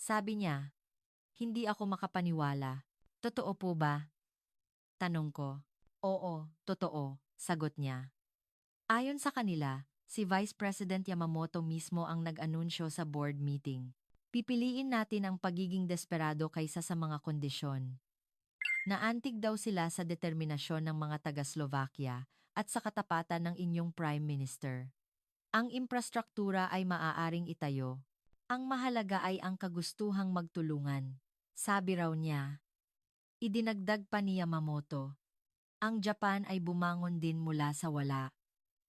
[SPEAKER 1] Sabi niya, hindi ako makapaniwala. Totoo po ba? Tanong ko. Oo, totoo, sagot niya. Ayon sa kanila, si Vice President Yamamoto mismo ang nag-anunsyo sa board meeting. Pipiliin natin ang pagiging desperado kaysa sa mga kondisyon. Naantig daw sila sa determinasyon ng mga taga-Slovakia at sa katapatan ng inyong Prime Minister. Ang infrastruktura ay maaaring itayo. Ang mahalaga ay ang kagustuhang magtulungan. Sabi raw niya. Idinagdag pa ni Yamamoto. Ang Japan ay bumangon din mula sa wala.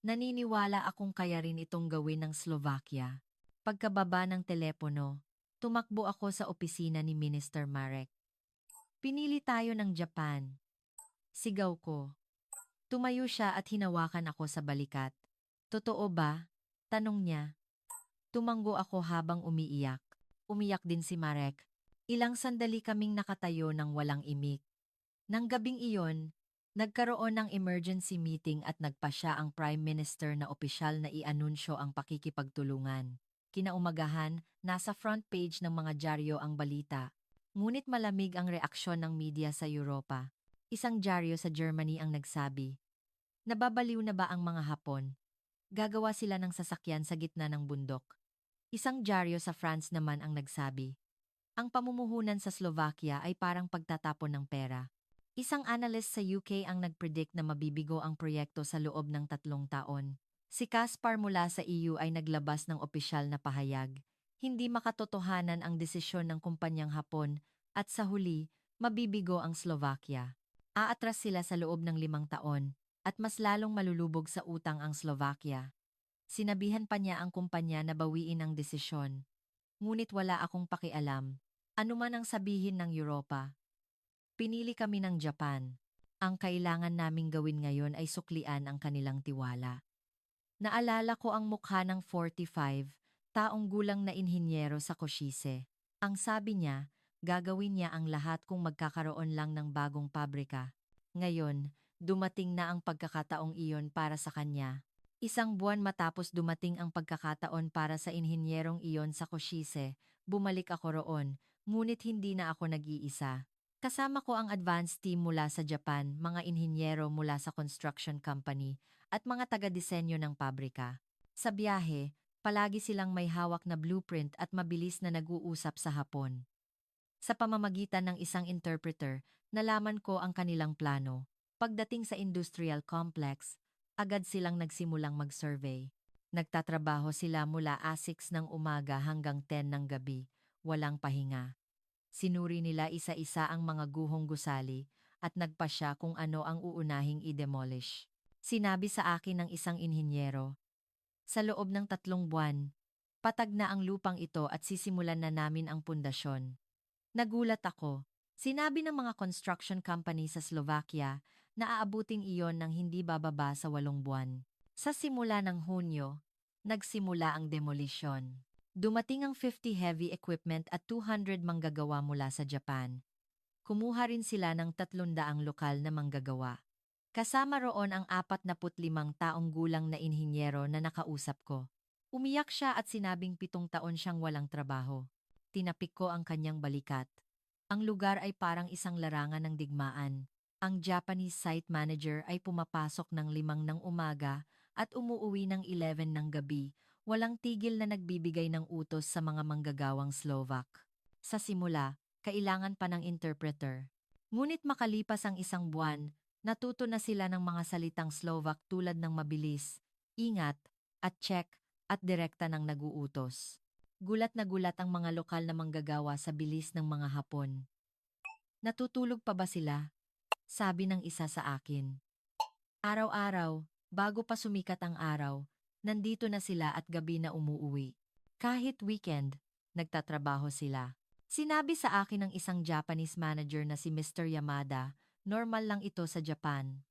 [SPEAKER 1] Naniniwala akong kaya rin itong gawin ng Slovakia. Pagkababa ng telepono, tumakbo ako sa opisina ni Minister Marek. Pinili tayo ng Japan. Sigaw ko. Tumayo siya at hinawakan ako sa balikat. Totoo ba? Tanong niya. Tumanggo ako habang umiiyak. Umiyak din si Marek. Ilang sandali kaming nakatayo ng walang imik. Nang gabing iyon, Nagkaroon ng emergency meeting at nagpasya ang Prime Minister na opisyal na i-anunsyo ang pakikipagtulungan. Kinaumagahan, nasa front page ng mga dyaryo ang balita. Ngunit malamig ang reaksyon ng media sa Europa. Isang dyaryo sa Germany ang nagsabi, "Nababaliw na ba ang mga Hapon? Gagawa sila ng sasakyan sa gitna ng bundok." Isang dyaryo sa France naman ang nagsabi, "Ang pamumuhunan sa Slovakia ay parang pagtatapon ng pera." Isang analyst sa UK ang nagpredict na mabibigo ang proyekto sa loob ng 3 taon. Si Kaspar mula sa EU ay naglabas ng opisyal na pahayag. Hindi makatotohanan ang desisyon ng kumpanyang Hapon at sa huli, mabibigo ang Slovakia. Aatras sila sa loob ng 5 taon at mas lalong malulubog sa utang ang Slovakia. Sinabihan pa niya ang kumpanya na bawiin ang desisyon. Ngunit wala akong pakialam. Ano man ang sabihin ng Europa. Pinili kami ng Japan. Ang kailangan naming gawin ngayon ay suklian ang kanilang tiwala. Naalala ko ang mukha ng 45, taong gulang na inhinyero sa Košice. Ang sabi niya, gagawin niya ang lahat kung magkakaroon lang ng bagong pabrika. Ngayon, dumating na ang pagkakataong iyon para sa kanya. Isang buwan matapos dumating ang pagkakataon para sa inhinyerong iyon sa Košice, bumalik ako roon, ngunit hindi na ako nag-iisa. Kasama ko ang advanced team mula sa Japan, mga inhinyero mula sa construction company, at mga taga-disenyo ng pabrika. Sa biyahe, palagi silang may hawak na blueprint at mabilis na nag-uusap sa Hapon. Sa pamamagitan ng isang interpreter, nalaman ko ang kanilang plano. Pagdating sa industrial complex, agad silang nagsimulang mag-survey. Nagtatrabaho sila mula 6 ng umaga hanggang 10 ng gabi, walang pahinga. Sinuri nila isa-isa ang mga guhong gusali at nagpasya kung ano ang uunahing i-demolish. Sinabi sa akin ng isang inhinyero, "Sa loob ng 3 buwan, patag na ang lupang ito at sisimulan na namin ang pundasyon." Nagulat ako. Sinabi ng mga construction company sa Slovakia na aabuting iyon ng hindi bababa sa 8 buwan. Sa simula ng Hunyo, nagsimula ang demolisyon. Dumating ang 50 heavy equipment at 200 manggagawa mula sa Japan. Kumuha rin sila ng 300 lokal na manggagawa. Kasama roon ang 45 taong gulang na inhinyero na nakausap ko. Umiyak siya at sinabing 7 taon siyang walang trabaho. Tinapik ko ang kanyang balikat. Ang lugar ay parang isang larangan ng digmaan. Ang Japanese site manager ay pumapasok ng 5 ng umaga at umuuwi ng 11 ng gabi, walang tigil na nagbibigay ng utos sa mga manggagawang Slovak. Sa simula, kailangan pa ng interpreter. Ngunit makalipas ang 1 buwan, natuto na sila ng mga salitang Slovak tulad ng mabilis, ingat, at check, at direkta ng naguutos. Gulat na gulat ang mga lokal na manggagawa sa bilis ng mga Hapon. "Natutulog pa ba sila?" sabi ng isa sa akin. "Araw-araw, bago pa sumikat ang araw, nandito na sila at gabi na umuuwi. Kahit weekend, nagtatrabaho sila." Sinabi sa akin ng isang Japanese manager na si Mr. Yamada, normal lang ito sa Japan.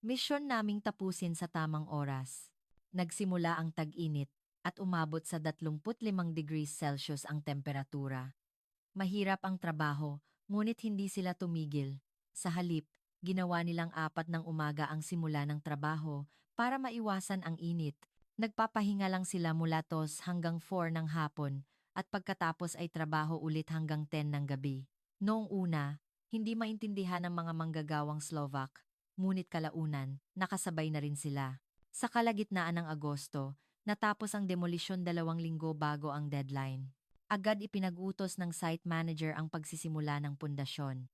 [SPEAKER 1] Misyon naming tapusin sa tamang oras. Nagsimula ang tag-init at umabot sa 35 degrees Celsius ang temperatura. Mahirap ang trabaho, ngunit hindi sila tumigil. Sa halip, ginawa nilang 4 ng umaga ang simula ng trabaho para maiwasan ang init. Nagpapahinga lang sila mula 2 hanggang 4 ng hapon at pagkatapos ay trabaho ulit hanggang 10 ng gabi. Noong una, hindi maintindihan ng mga manggagawang Slovak, ngunit kalaunan, nakasabay na rin sila. Sa kalagitnaan ng Agosto, natapos ang demolisyon 2 linggo bago ang deadline. Agad ipinag-utos ng site manager ang pagsisimula ng pundasyon.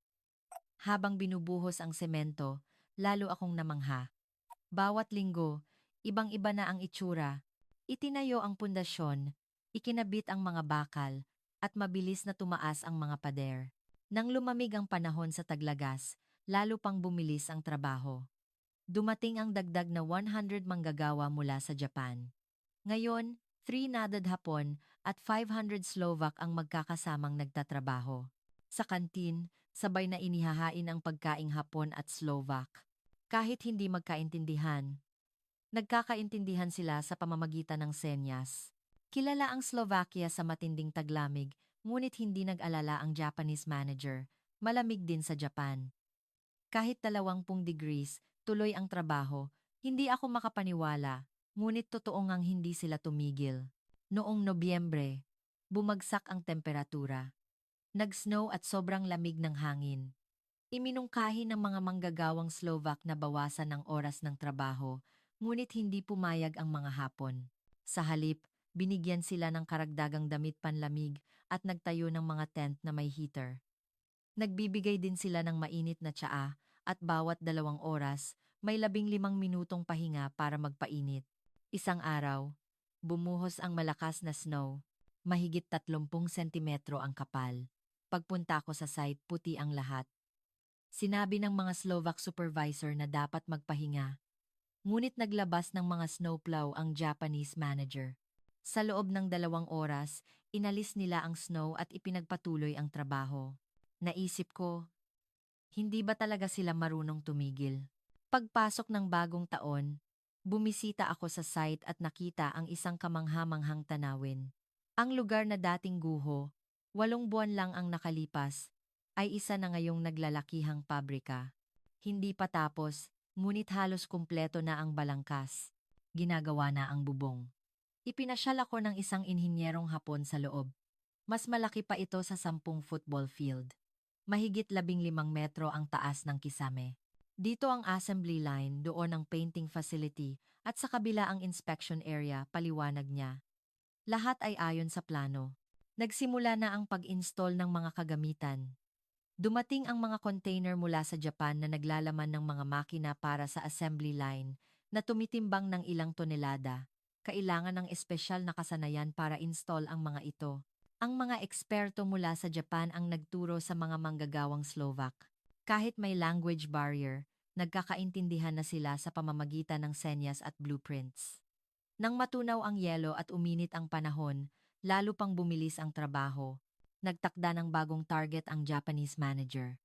[SPEAKER 1] Habang binubuhos ang semento, lalo akong namangha. Bawat linggo, ibang-iba na ang itsura. Itinayo ang pundasyon, ikinabit ang mga bakal, at mabilis na tumaas ang mga pader. Nang lumamig ang panahon sa taglagas, lalo pang bumilis ang trabaho. Dumating ang dagdag na 100 manggagawa mula sa Japan. Ngayon, 300 Hapon at 500 Slovak ang magkakasamang nagtatrabaho. Sa kantin, sabay na inihahain ang pagkaing Hapon at Slovak. Kahit hindi magkaintindihan, nagkakaintindihan sila sa pamamagitan ng senyas. Kilala ang Slovakia sa matinding taglamig, ngunit hindi nag-alala ang Japanese manager. Malamig din sa Japan. Kahit 20 degrees, tuloy ang trabaho. Hindi ako makapaniwala, ngunit totoo ngang hindi sila tumigil. Noong Nobyembre, bumagsak ang temperatura. Nag-snow at sobrang lamig ng hangin. Iminungkahi ng mga manggagawang Slovak na bawasan ang oras ng trabaho, ngunit hindi pumayag ang mga Hapon. Sa halip, binigyan sila ng karagdagang damit panlamig at nagtayo ng mga tent na may heater. Nagbibigay din sila ng mainit na tsaa at bawat 2 oras, may 15 minutong pahinga para magpainit. Isang araw, bumuhos ang malakas na snow. Mahigit 30 sentimetro ang kapal. Pagpunta ko sa site, puti ang lahat. Sinabi ng mga Slovak supervisor na dapat magpahinga. Ngunit naglabas ng mga snowplow ang Japanese manager. Sa loob ng 2 oras, inalis nila ang snow at ipinagpatuloy ang trabaho. Naisip ko, hindi ba talaga sila marunong tumigil? Pagpasok ng bagong taon, bumisita ako sa site at nakita ang isang kamangha-manghang tanawin. Ang lugar na dating guho, 8 buwan lang ang nakalipas, ay isa na ngayong naglalakihang pabrika. Hindi pa tapos, ngunit halos kumpleto na ang balangkas. Ginagawa na ang bubong. Ipinasyal ako ng isang inhinyerong Hapon sa loob. Mas malaki pa ito sa 10 football field. Mahigit 15 metro ang taas ng kisame. Dito ang assembly line, doon ang painting facility, at sa kabila ang inspection area, paliwanag niya. Lahat ay ayon sa plano. Nagsimula na ang pag-install ng mga kagamitan. Dumating ang mga container mula sa Japan na naglalaman ng mga makina para sa assembly line na tumitimbang ng ilang tonelada. Kailangan ng espesyal na kasanayan para install ang mga ito. Ang mga eksperto mula sa Japan ang nagturo sa mga manggagawang Slovak. Kahit may language barrier, nagkakaintindihan na sila sa pamamagitan ng senyas at blueprints. Nang matunaw ang yelo at uminit ang panahon, lalo pang bumilis ang trabaho. Nagtakda ng bagong target ang Japanese manager.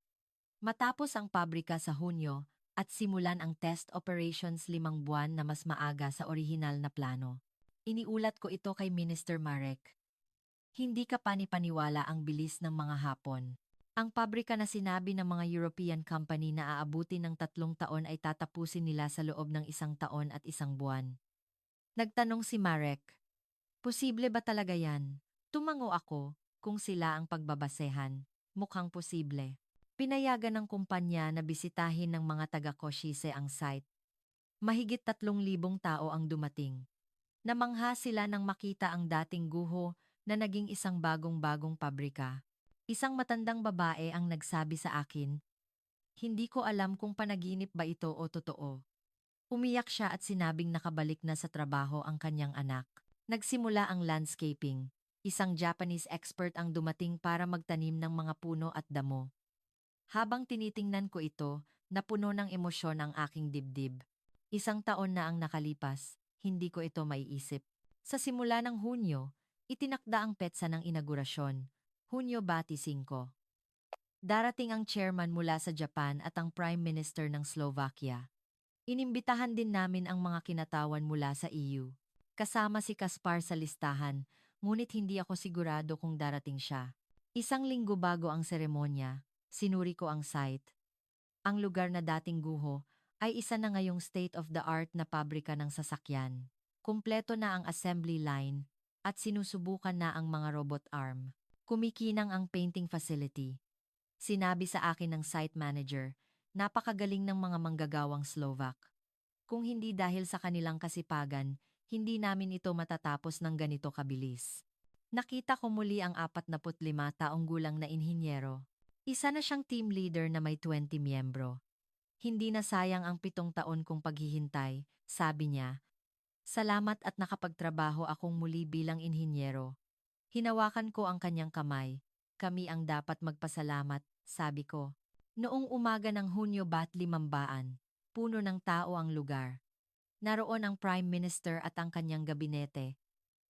[SPEAKER 1] Matapos ang pabrika sa Hunyo at simulan ang test operations 5 buwan na mas maaga sa orihinal na plano. Iniulat ko ito kay Minister Marek. Hindi ka panipaniwala ang bilis ng mga Hapon. Ang pabrika na sinabi ng mga European company na aabutin ng 3 taon ay tatapusin nila sa loob ng 1 taon at 1 buwan. Nagtanong si Marek, posible ba talaga yan? Tumango ako, kung sila ang pagbabasehan, mukhang posible. Pinayagan ng kumpanya na bisitahin ng mga taga-Koshise ang site. Mahigit 3,000 tao ang dumating. Namangha sila nang makita ang dating guho na naging isang bagong-bagong pabrika. Isang matandang babae ang nagsabi sa akin, hindi ko alam kung panaginip ba ito o totoo. Umiyak siya at sinabing nakabalik na sa trabaho ang kanyang anak. Nagsimula ang landscaping. Isang Japanese expert ang dumating para magtanim ng mga puno at damo. Habang tinitingnan ko ito, napuno ng emosyon ang aking dibdib. 1 taon na ang nakalipas, hindi ko ito maiisip. Sa simula ng Hunyo, itinakda ang petsa ng inaugurasyon, Hunyo 25. Darating ang chairman mula sa Japan at ang prime minister ng Slovakia. Inimbitahan din namin ang mga kinatawan mula sa EU. Kasama si Kaspar sa listahan, ngunit hindi ako sigurado kung darating siya. 1 linggo bago ang seremonya, sinuri ko ang site. Ang lugar na dating guho ay isa na ngayong state-of-the-art na pabrika ng sasakyan. Kumpleto na ang assembly line at sinusubukan na ang mga robot arm. Kumikinang ang painting facility. Sinabi sa akin ng site manager, napakagaling ng mga manggagawang Slovak. Kung hindi dahil sa kanilang kasipagan, hindi namin ito matatapos ng ganito kabilis. Nakita ko muli ang 45 taong gulang na inhinyero. Isa na siyang team leader na may 20 miyembro. Hindi na sayang ang 7 taon kong paghihintay, sabi niya. Salamat at nakapagtrabaho akong muli bilang inhinyero. Hinawakan ko ang kanyang kamay. Kami ang dapat magpasalamat, sabi ko. Noong umaga ng Hunyo 5, puno ng tao ang lugar. Naroon ang Prime Minister at ang kanyang gabinete,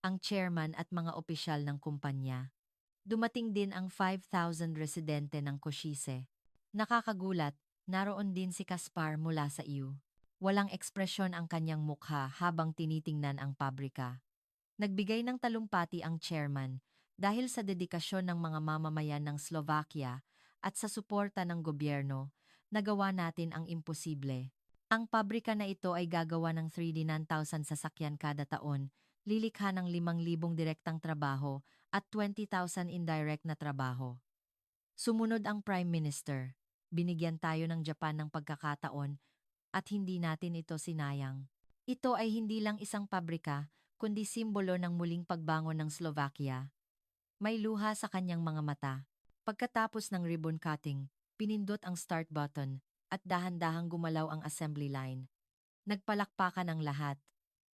[SPEAKER 1] ang chairman at mga opisyal ng kumpanya. Dumating din ang 5,000 residente ng Koshise. Nakakagulat, naroon din si Kaspar mula sa EU. Walang ekspresyon ang kanyang mukha habang tinitingnan ang pabrika. Nagbigay ng talumpati ang chairman dahil sa dedikasyon ng mga mamamayan ng Slovakia at sa suporta ng gobyerno, nagawa natin ang imposible. Ang pabrika na ito ay gagawa ng 3D 9,000 sasakyan kada taon, lilikha ng 5,000 direktang trabaho at 20,000 indirect na trabaho. Sumunod ang Prime Minister. Binigyan tayo ng Japan ng pagkakataon at hindi natin ito sinayang. Ito ay hindi lang isang pabrika, kundi simbolo ng muling pagbangon ng Slovakia. May luha sa kanyang mga mata. Pagkatapos ng ribbon cutting, pinindot ang start button at dahan-dahang gumalaw ang assembly line. Nagpalakpakan ang lahat.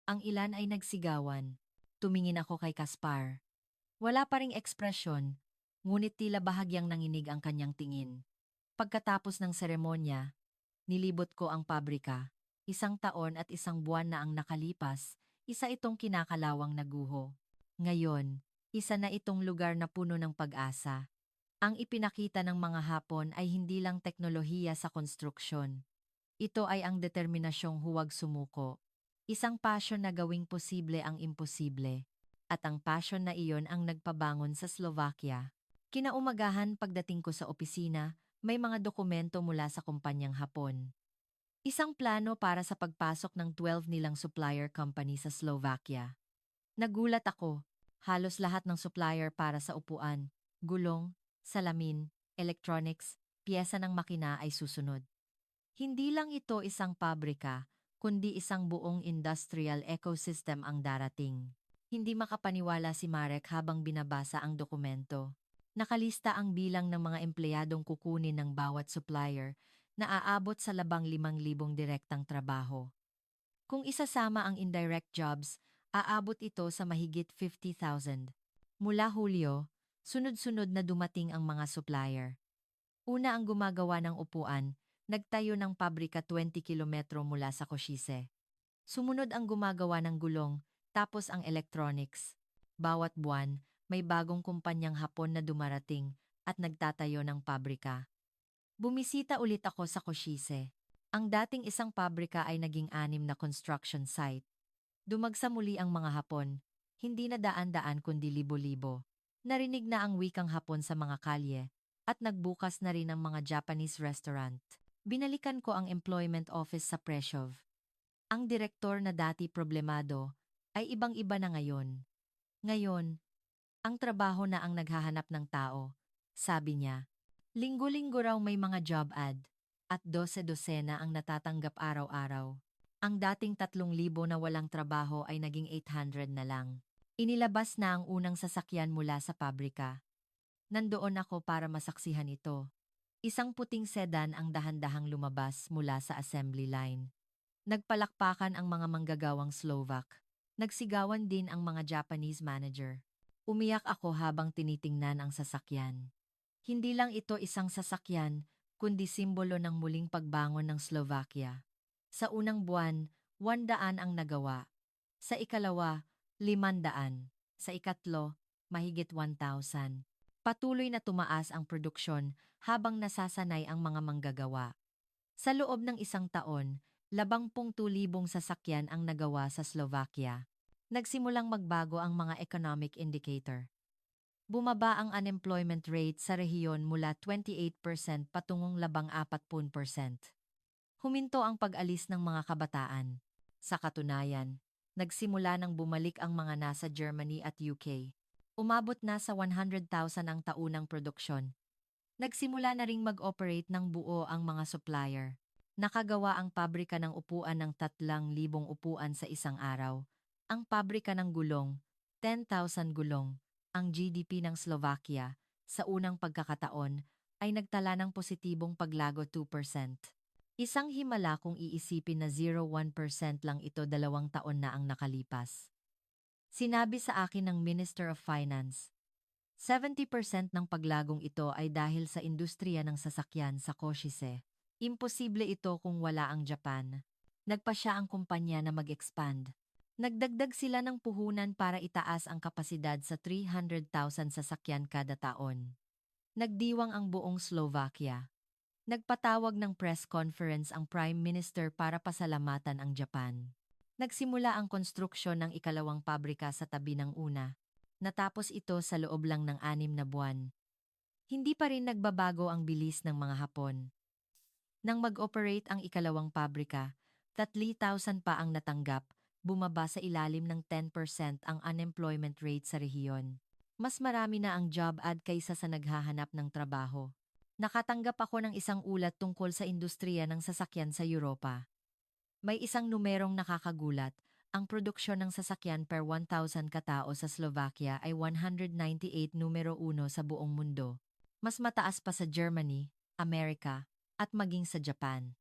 [SPEAKER 1] Ang ilan ay nagsigawan. Tumingin ako kay Kaspar. Wala pa ring ekspresyon, ngunit tila bahagyang nanginig ang kanyang tingin. Pagkatapos ng seremonya, nilibot ko ang pabrika. 1 taon at 1 buwan na ang nakalipas, isa itong kinakalawang na guho. Ngayon, isa na itong lugar na puno ng pag-asa. Ang ipinakita ng mga Hapon ay hindi lang teknolohiya sa konstruksyon. Ito ay ang determinasyong huwag sumuko. Isang pasyon na gawing posible ang imposible. At ang pasyon na iyon ang nagpabangon sa Slovakia. Kinaumagahan pagdating ko sa opisina, may mga dokumento mula sa kumpanyang Hapon. Isang plano para sa pagpasok ng 12 nilang supplier company sa Slovakia. Nagulat ako. Halos lahat ng supplier para sa upuan, gulong, salamin, electronics, piyesa ng makina ay susunod. Hindi lang ito isang pabrika, kundi isang buong industrial ecosystem ang darating. Hindi makapaniwala si Marek habang binabasa ang dokumento. Nakalista ang bilang ng mga empleyadong kukunin ng bawat supplier na aabot sa labang 5,000 direktang trabaho. Kung isasama ang indirect jobs, aabot ito sa mahigit 50,000. Mula Hulyo, sunod-sunod na dumating ang mga supplier. Una ang gumagawa ng upuan, nagtayo ng pabrika 20 kilometro mula sa Košice. Sumunod ang gumagawa ng gulong, tapos ang electronics. Bawat buwan, may bagong kumpanyang Hapon na dumarating at nagtatayo ng pabrika. Bumisita ulit ako sa Košice. Ang dating isang pabrika ay naging 6 na construction site. Dumagsa muli ang mga Hapon, hindi na daan-daan kundi libo-libo. Narinig na ang wikang Hapon sa mga kalye, at nagbukas na rin ang mga Japanese restaurant. Binalikan ko ang employment office sa Prešov. Ang direktor na dati problemado ay ibang-iba na ngayon. Ngayon, ang trabaho na ang naghahanap ng tao, sabi niya. Linggo-linggo raw may mga job ad, at 12-dosena ang natatanggap araw-araw. Ang dating 3,000 na walang trabaho ay naging 800 na lang. Inilabas na ang unang sasakyan mula sa pabrika. Nandoon ako para masaksihan ito. Isang puting sedan ang dahan-dahang lumabas mula sa assembly line. Nagpalakpakan ang mga manggagawang Slovak. Nagsigawan din ang mga Japanese manager. Umiyak ako habang tinitingnan ang sasakyan. Hindi lang ito isang sasakyan, kundi simbolo ng muling pagbangon ng Slovakia. Sa unang buwan, 100 ang nagawa. Sa ikalawa, 500. Sa ikatlo, mahigit 1,000. Patuloy na tumaas ang produksyon habang nasasanay ang mga manggagawa. Sa loob ng 1 taon, 80,000 sasakyan ang nagawa sa Slovakia. Nagsimulang magbago ang mga economic indicator. Bumaba ang unemployment rate sa rehiyon mula 28% patungong 40%. Huminto ang pag-alis ng mga kabataan. Sa katunayan, nagsimula nang bumalik ang mga nasa Germany at UK. Umabot na sa 100,000 ang taunang produksyon. Nagsimula na ring mag-operate ng buo ang mga supplier. Nakagawa ang pabrika ng upuan ng 3,000 upuan sa isang araw. Ang pabrika ng gulong, 10,000 gulong. Ang GDP ng Slovakia, sa unang pagkakataon, ay nagtala ng positibong paglago 2%. Isang himala kung iisipin na 0.1% lang ito 2 taon na ang nakalipas. Sinabi sa akin ng Minister of Finance, 70% ng paglagong ito ay dahil sa industriya ng sasakyan sa Košice. Imposible ito kung wala ang Japan. Nagpa siya ang kumpanya na mag-expand. Nagdagdag sila ng puhunan para itaas ang kapasidad sa 300,000 sasakyan kada taon. Nagdiwang ang buong Slovakia. Nagpatawag ng press conference ang Prime Minister para pasalamatan ang Japan. Nagsimula ang konstruksyon ng ikalawang pabrika sa tabi ng una. Natapos ito sa loob lang ng 6 na buwan. Hindi pa rin nagbabago ang bilis ng mga Hapon. Nang mag-operate ang ikalawang pabrika, 3,000 pa ang natanggap, bumaba sa ilalim ng 10% ang unemployment rate sa rehiyon. Mas marami na ang job ad kaysa sa naghahanap ng trabaho. Nakatanggap ako ng isang ulat tungkol sa industriya ng sasakyan sa Europa. May isang numerong nakakagulat. Ang produksyon ng sasakyan per 1,000 katao sa Slovakia ay 198 numero 1 sa buong mundo. Mas mataas pa sa Germany, Amerika, at maging sa Japan.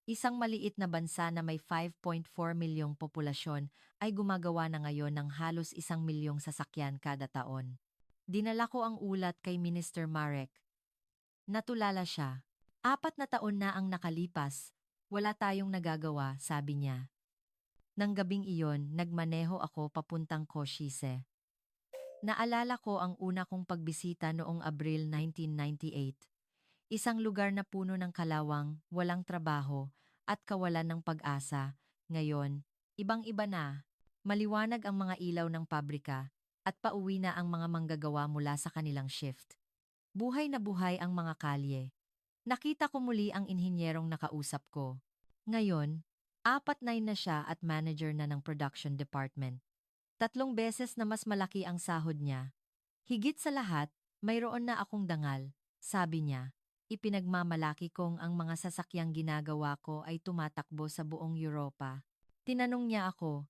[SPEAKER 1] Isang maliit na bansa na may 5.4 milyong populasyon ay gumagawa na ngayon ng halos 1 milyong sasakyan kada taon. Dinala ko ang ulat kay Minister Marek. Natulala siya. 4 na taon na ang nakalipas. Wala tayong nagagawa, sabi niya. Nang gabing iyon, nagmaneho ako papuntang Košice. Naalala ko ang una kong pagbisita noong Abril 1998. Isang lugar na puno ng kalawang, walang trabaho, at kawalan ng pag-asa. Ngayon, ibang-iba na. Maliwanag ang mga ilaw ng pabrika, at pauwi na ang mga manggagawa mula sa kanilang shift. Buhay na buhay ang mga kalye. Nakita ko muli ang inhinyerong nakausap ko. Ngayon, 4 na siya at manager na ng production department. 3 beses na mas malaki ang sahod niya. Higit sa lahat, mayroon na akong dangal, sabi niya. Ipinagmamalaki kong ang mga sasakyang ginagawa ko ay tumatakbo sa buong Europa. Tinanong niya ako,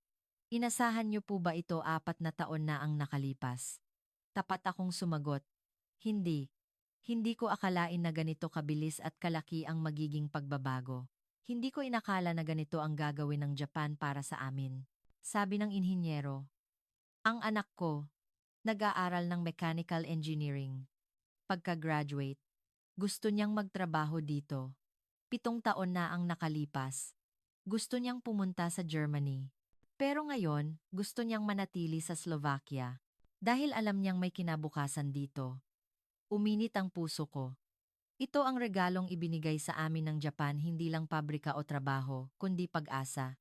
[SPEAKER 1] inasahan niyo po ba ito 4 na taon na ang nakalipas? Tapat akong sumagot, hindi. Hindi ko akalain na ganito kabilis at kalaki ang magiging pagbabago. Hindi ko inakala na ganito ang gagawin ng Japan para sa amin. Sabi ng inhinyero. Ang anak ko, nag-aaral ng mechanical engineering. Pagka-graduate, gusto niyang magtrabaho dito. 7 taon na ang nakalipas. Gusto niyang pumunta sa Germany. Pero ngayon, gusto niyang manatili sa Slovakia. Dahil alam niyang may kinabukasan dito. Uminit ang puso ko. Ito ang regalong ibinigay sa amin ng Japan, hindi lang pabrika o trabaho, kundi pag-asa.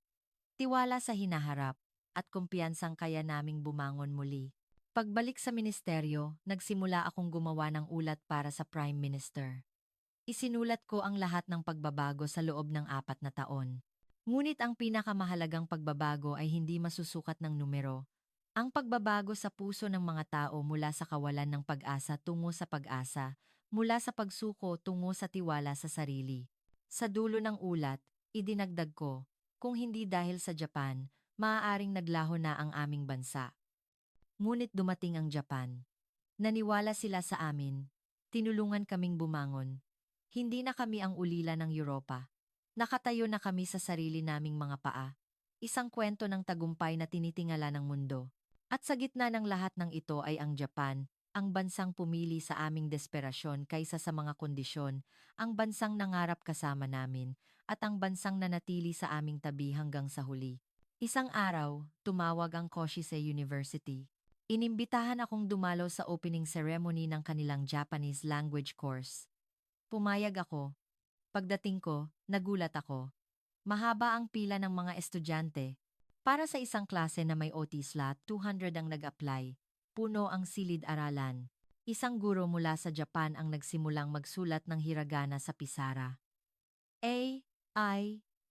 [SPEAKER 1] Tiwala sa hinaharap, at kumpiyansang kaya naming bumangon muli. Pagbalik sa ministeryo, nagsimula akong gumawa ng ulat para sa Prime Minister. Isinulat ko ang lahat ng pagbabago sa loob ng 4 na taon. Ngunit ang pinakamahalagang pagbabago ay hindi masusukat ng numero. Ang pagbabago sa puso ng mga tao mula sa kawalan ng pag-asa tungo sa pag-asa, mula sa pagsuko tungo sa tiwala sa sarili. Sa dulo ng ulat, idinagdag ko, kung hindi dahil sa Japan, maaaring naglaho na ang aming bansa. Ngunit dumating ang Japan. Naniwala sila sa amin. Tinulungan kaming bumangon. Hindi na kami ang ulila ng Europa. Nakatayo na kami sa sarili naming mga paa. Isang kwento ng tagumpay na tinitingala ng mundo. At sa gitna ng lahat ng ito ay ang Japan, ang bansang pumili sa aming desperasyon kaysa sa mga kondisyon, ang bansang nangarap kasama namin, at ang bansang nanatili sa aming tabi hanggang sa huli. Isang araw, tumawag ang Košice University. Inimbitahan akong dumalo sa opening ceremony ng kanilang Japanese language course. Pumayag ako. Pagdating ko, nagulat ako. Mahaba ang pila ng mga estudyante. Para sa isang klase na may OT slot, 200 ang nag-apply. Puno ang silid-aralan. Isang guro mula sa Japan ang nagsimulang magsulat ng hiragana sa pisara. A, I,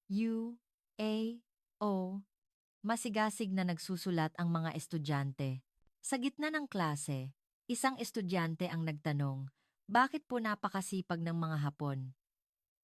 [SPEAKER 1] U, A, O. Masigasig na nagsusulat ang mga estudyante. Sa gitna ng klase, isang estudyante ang nagtanong, bakit po napakasipag ng mga Hapon?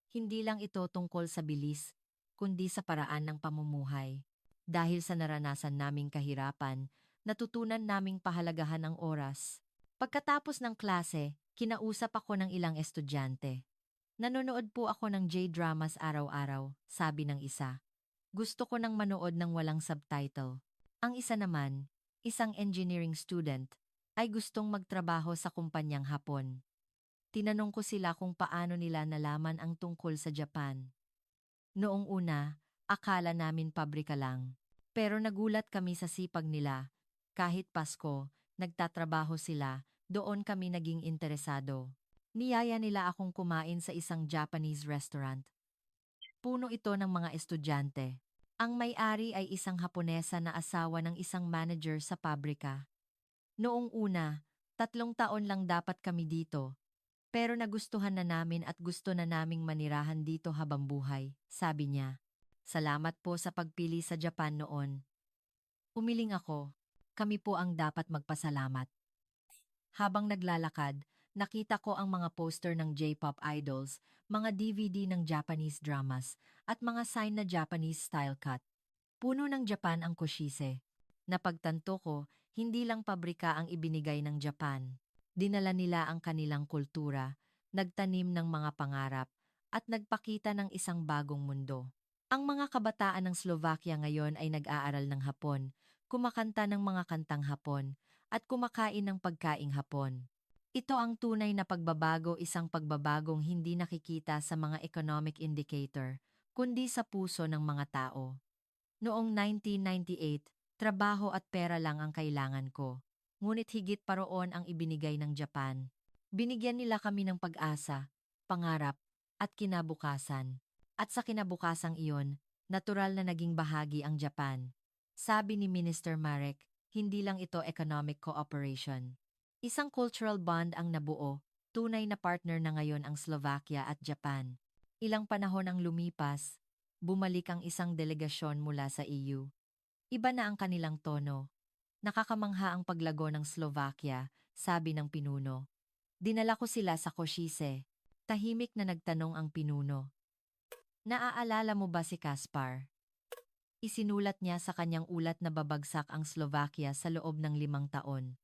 [SPEAKER 1] Hindi lang ito tungkol sa bilis, kundi sa paraan ng pamumuhay. Dahil sa naranasan naming kahirapan, natutunan naming pahalagahan ang oras. Pagkatapos ng klase, kinausap ako ng ilang estudyante. Nanonood po ako ng J-dramas araw-araw, sabi ng isa. Gusto ko nang manood ng walang subtitle. Ang isa naman, isang engineering student, ay gustong magtrabaho sa kumpanyang Hapon. Tinanong ko sila kung paano nila nalaman ang tungkol sa Japan. Noong una, akala namin pabrika lang. Pero nagulat kami sa sipag nila. Kahit Pasko, nagtatrabaho sila, doon kami naging interesado. Niyaya nila akong kumain sa isang Japanese restaurant. Puno ito ng mga estudyante. Ang may-ari ay isang Haponesa na asawa ng isang manager sa pabrika. Noong una, 3 taon lang dapat kami dito. Pero nagustuhan na namin at gusto na naming manirahan dito habang buhay, sabi niya. Salamat po sa pagpili sa Japan noon. Umiling ako. Kami po ang dapat magpasalamat. Habang naglalakad, nakita ko ang mga poster ng J-pop idols, mga DVD ng Japanese dramas, at mga sign na Japanese style cut. Puno ng Japan ang Koshise. Napagtanto ko, hindi lang pabrika ang ibinigay ng Japan. Dinala nila ang kanilang kultura, nagtanim ng mga pangarap, at nagpakita ng isang bagong mundo. Ang mga kabataan ng Slovakia ngayon ay nag-aaral ng Hapon, kumakanta ng mga kantang Hapon, at kumakain ng pagkaing Hapon. Ito ang tunay na pagbabago, isang pagbabagong hindi nakikita sa mga economic indicator, kundi sa puso ng mga tao. Noong 1998, trabaho at pera lang ang kailangan ko. Ngunit higit pa roon ang ibinigay ng Japan. Binigyan nila kami ng pag-asa, pangarap, at kinabukasan. At sa kinabukasang iyon, natural na naging bahagi ang Japan. Sabi ni Minister Marek, hindi lang ito economic cooperation. Isang cultural bond ang nabuo, tunay na partner na ngayon ang Slovakia at Japan. Ilang panahon ang lumipas, bumalik ang isang delegasyon mula sa EU. Iba na ang kanilang tono. Nakakamangha ang paglago ng Slovakia, sabi ng pinuno. Dinala ko sila sa Košice. Tahimik na nagtanong ang pinuno. Naaalala mo ba si Kaspar? Isinulat niya sa kanyang ulat na babagsak ang Slovakia sa loob ng 5 taon.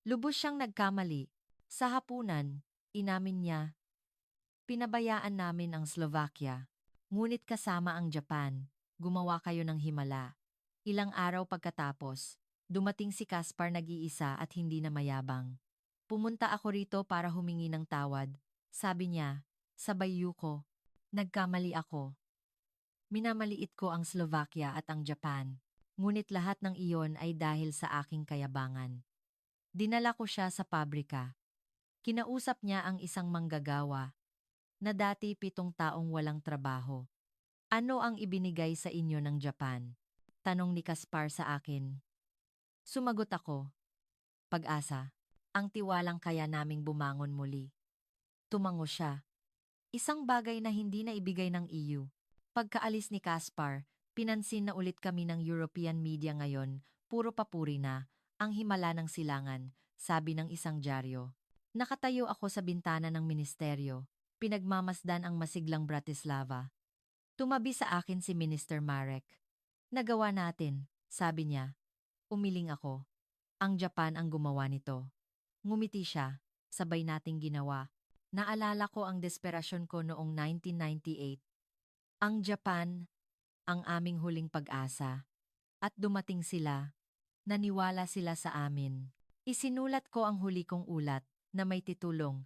[SPEAKER 1] Lubos siyang nagkamali. Sa hapunan, inamin niya, pinabayaan namin ang Slovakia. Ngunit kasama ang Japan, gumawa kayo ng himala. Ilang araw pagkatapos, dumating si Kaspar nag-iisa at hindi na mayabang. Pumunta ako rito para humingi ng tawad. Sabi niya, sabay yuko. Nagkamali ako. Minamaliit ko ang Slovakia at ang Japan. Ngunit lahat ng iyon ay dahil sa aking kayabangan. Dinala ko siya sa pabrika. Kinausap niya ang isang manggagawa na dati 7 taong walang trabaho. Ano ang ibinigay sa inyo ng Japan? Tanong ni Kaspar sa akin. Sumagot ako. Pag-asa. Ang tiwalang kaya naming bumangon muli. Tumango siya. Isang bagay na hindi na ibigay ng EU. Pagkaalis ni Kaspar, pinansin na ulit kami ng European media ngayon, puro papuri na, ang himala ng silangan, sabi ng isang dyaryo. Nakatayo ako sa bintana ng ministeryo, pinagmamasdan ang masiglang Bratislava. Tumabi sa akin si Minister Marek. Nagawa natin, sabi niya. Umiling ako. Ang Japan ang gumawa nito. Ngumiti siya, sabay nating ginawa. Naalala ko ang desperasyon ko noong 1998. Ang Japan, ang aming huling pag-asa. At dumating sila. Naniwala sila sa amin. Isinulat ko ang huli kong ulat na may titulong,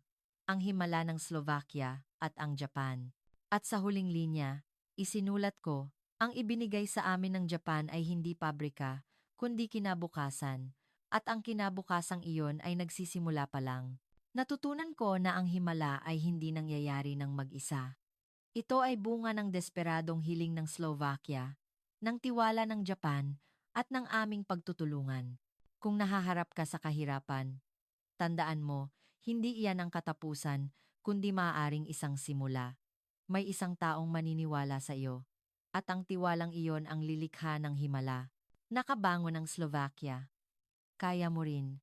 [SPEAKER 1] Ang Himala ng Slovakia at ang Japan. At sa huling linya, isinulat ko, ang ibinigay sa amin ng Japan ay hindi pabrika, kundi kinabukasan. At ang kinabukasang iyon ay nagsisimula pa lang. Natutunan ko na ang himala ay hindi nangyayari ng mag-isa. Ito ay bunga ng desperadong hiling ng Slovakia, ng tiwala ng Japan, at ng aming pagtutulungan. Kung nahaharap ka sa kahirapan, tandaan mo, hindi iyan ang katapusan, kundi maaaring isang simula. May isang taong maniniwala sa iyo, at ang tiwalang iyon ang lilikha ng himala. Nakabangon ang Slovakia. Kaya mo rin.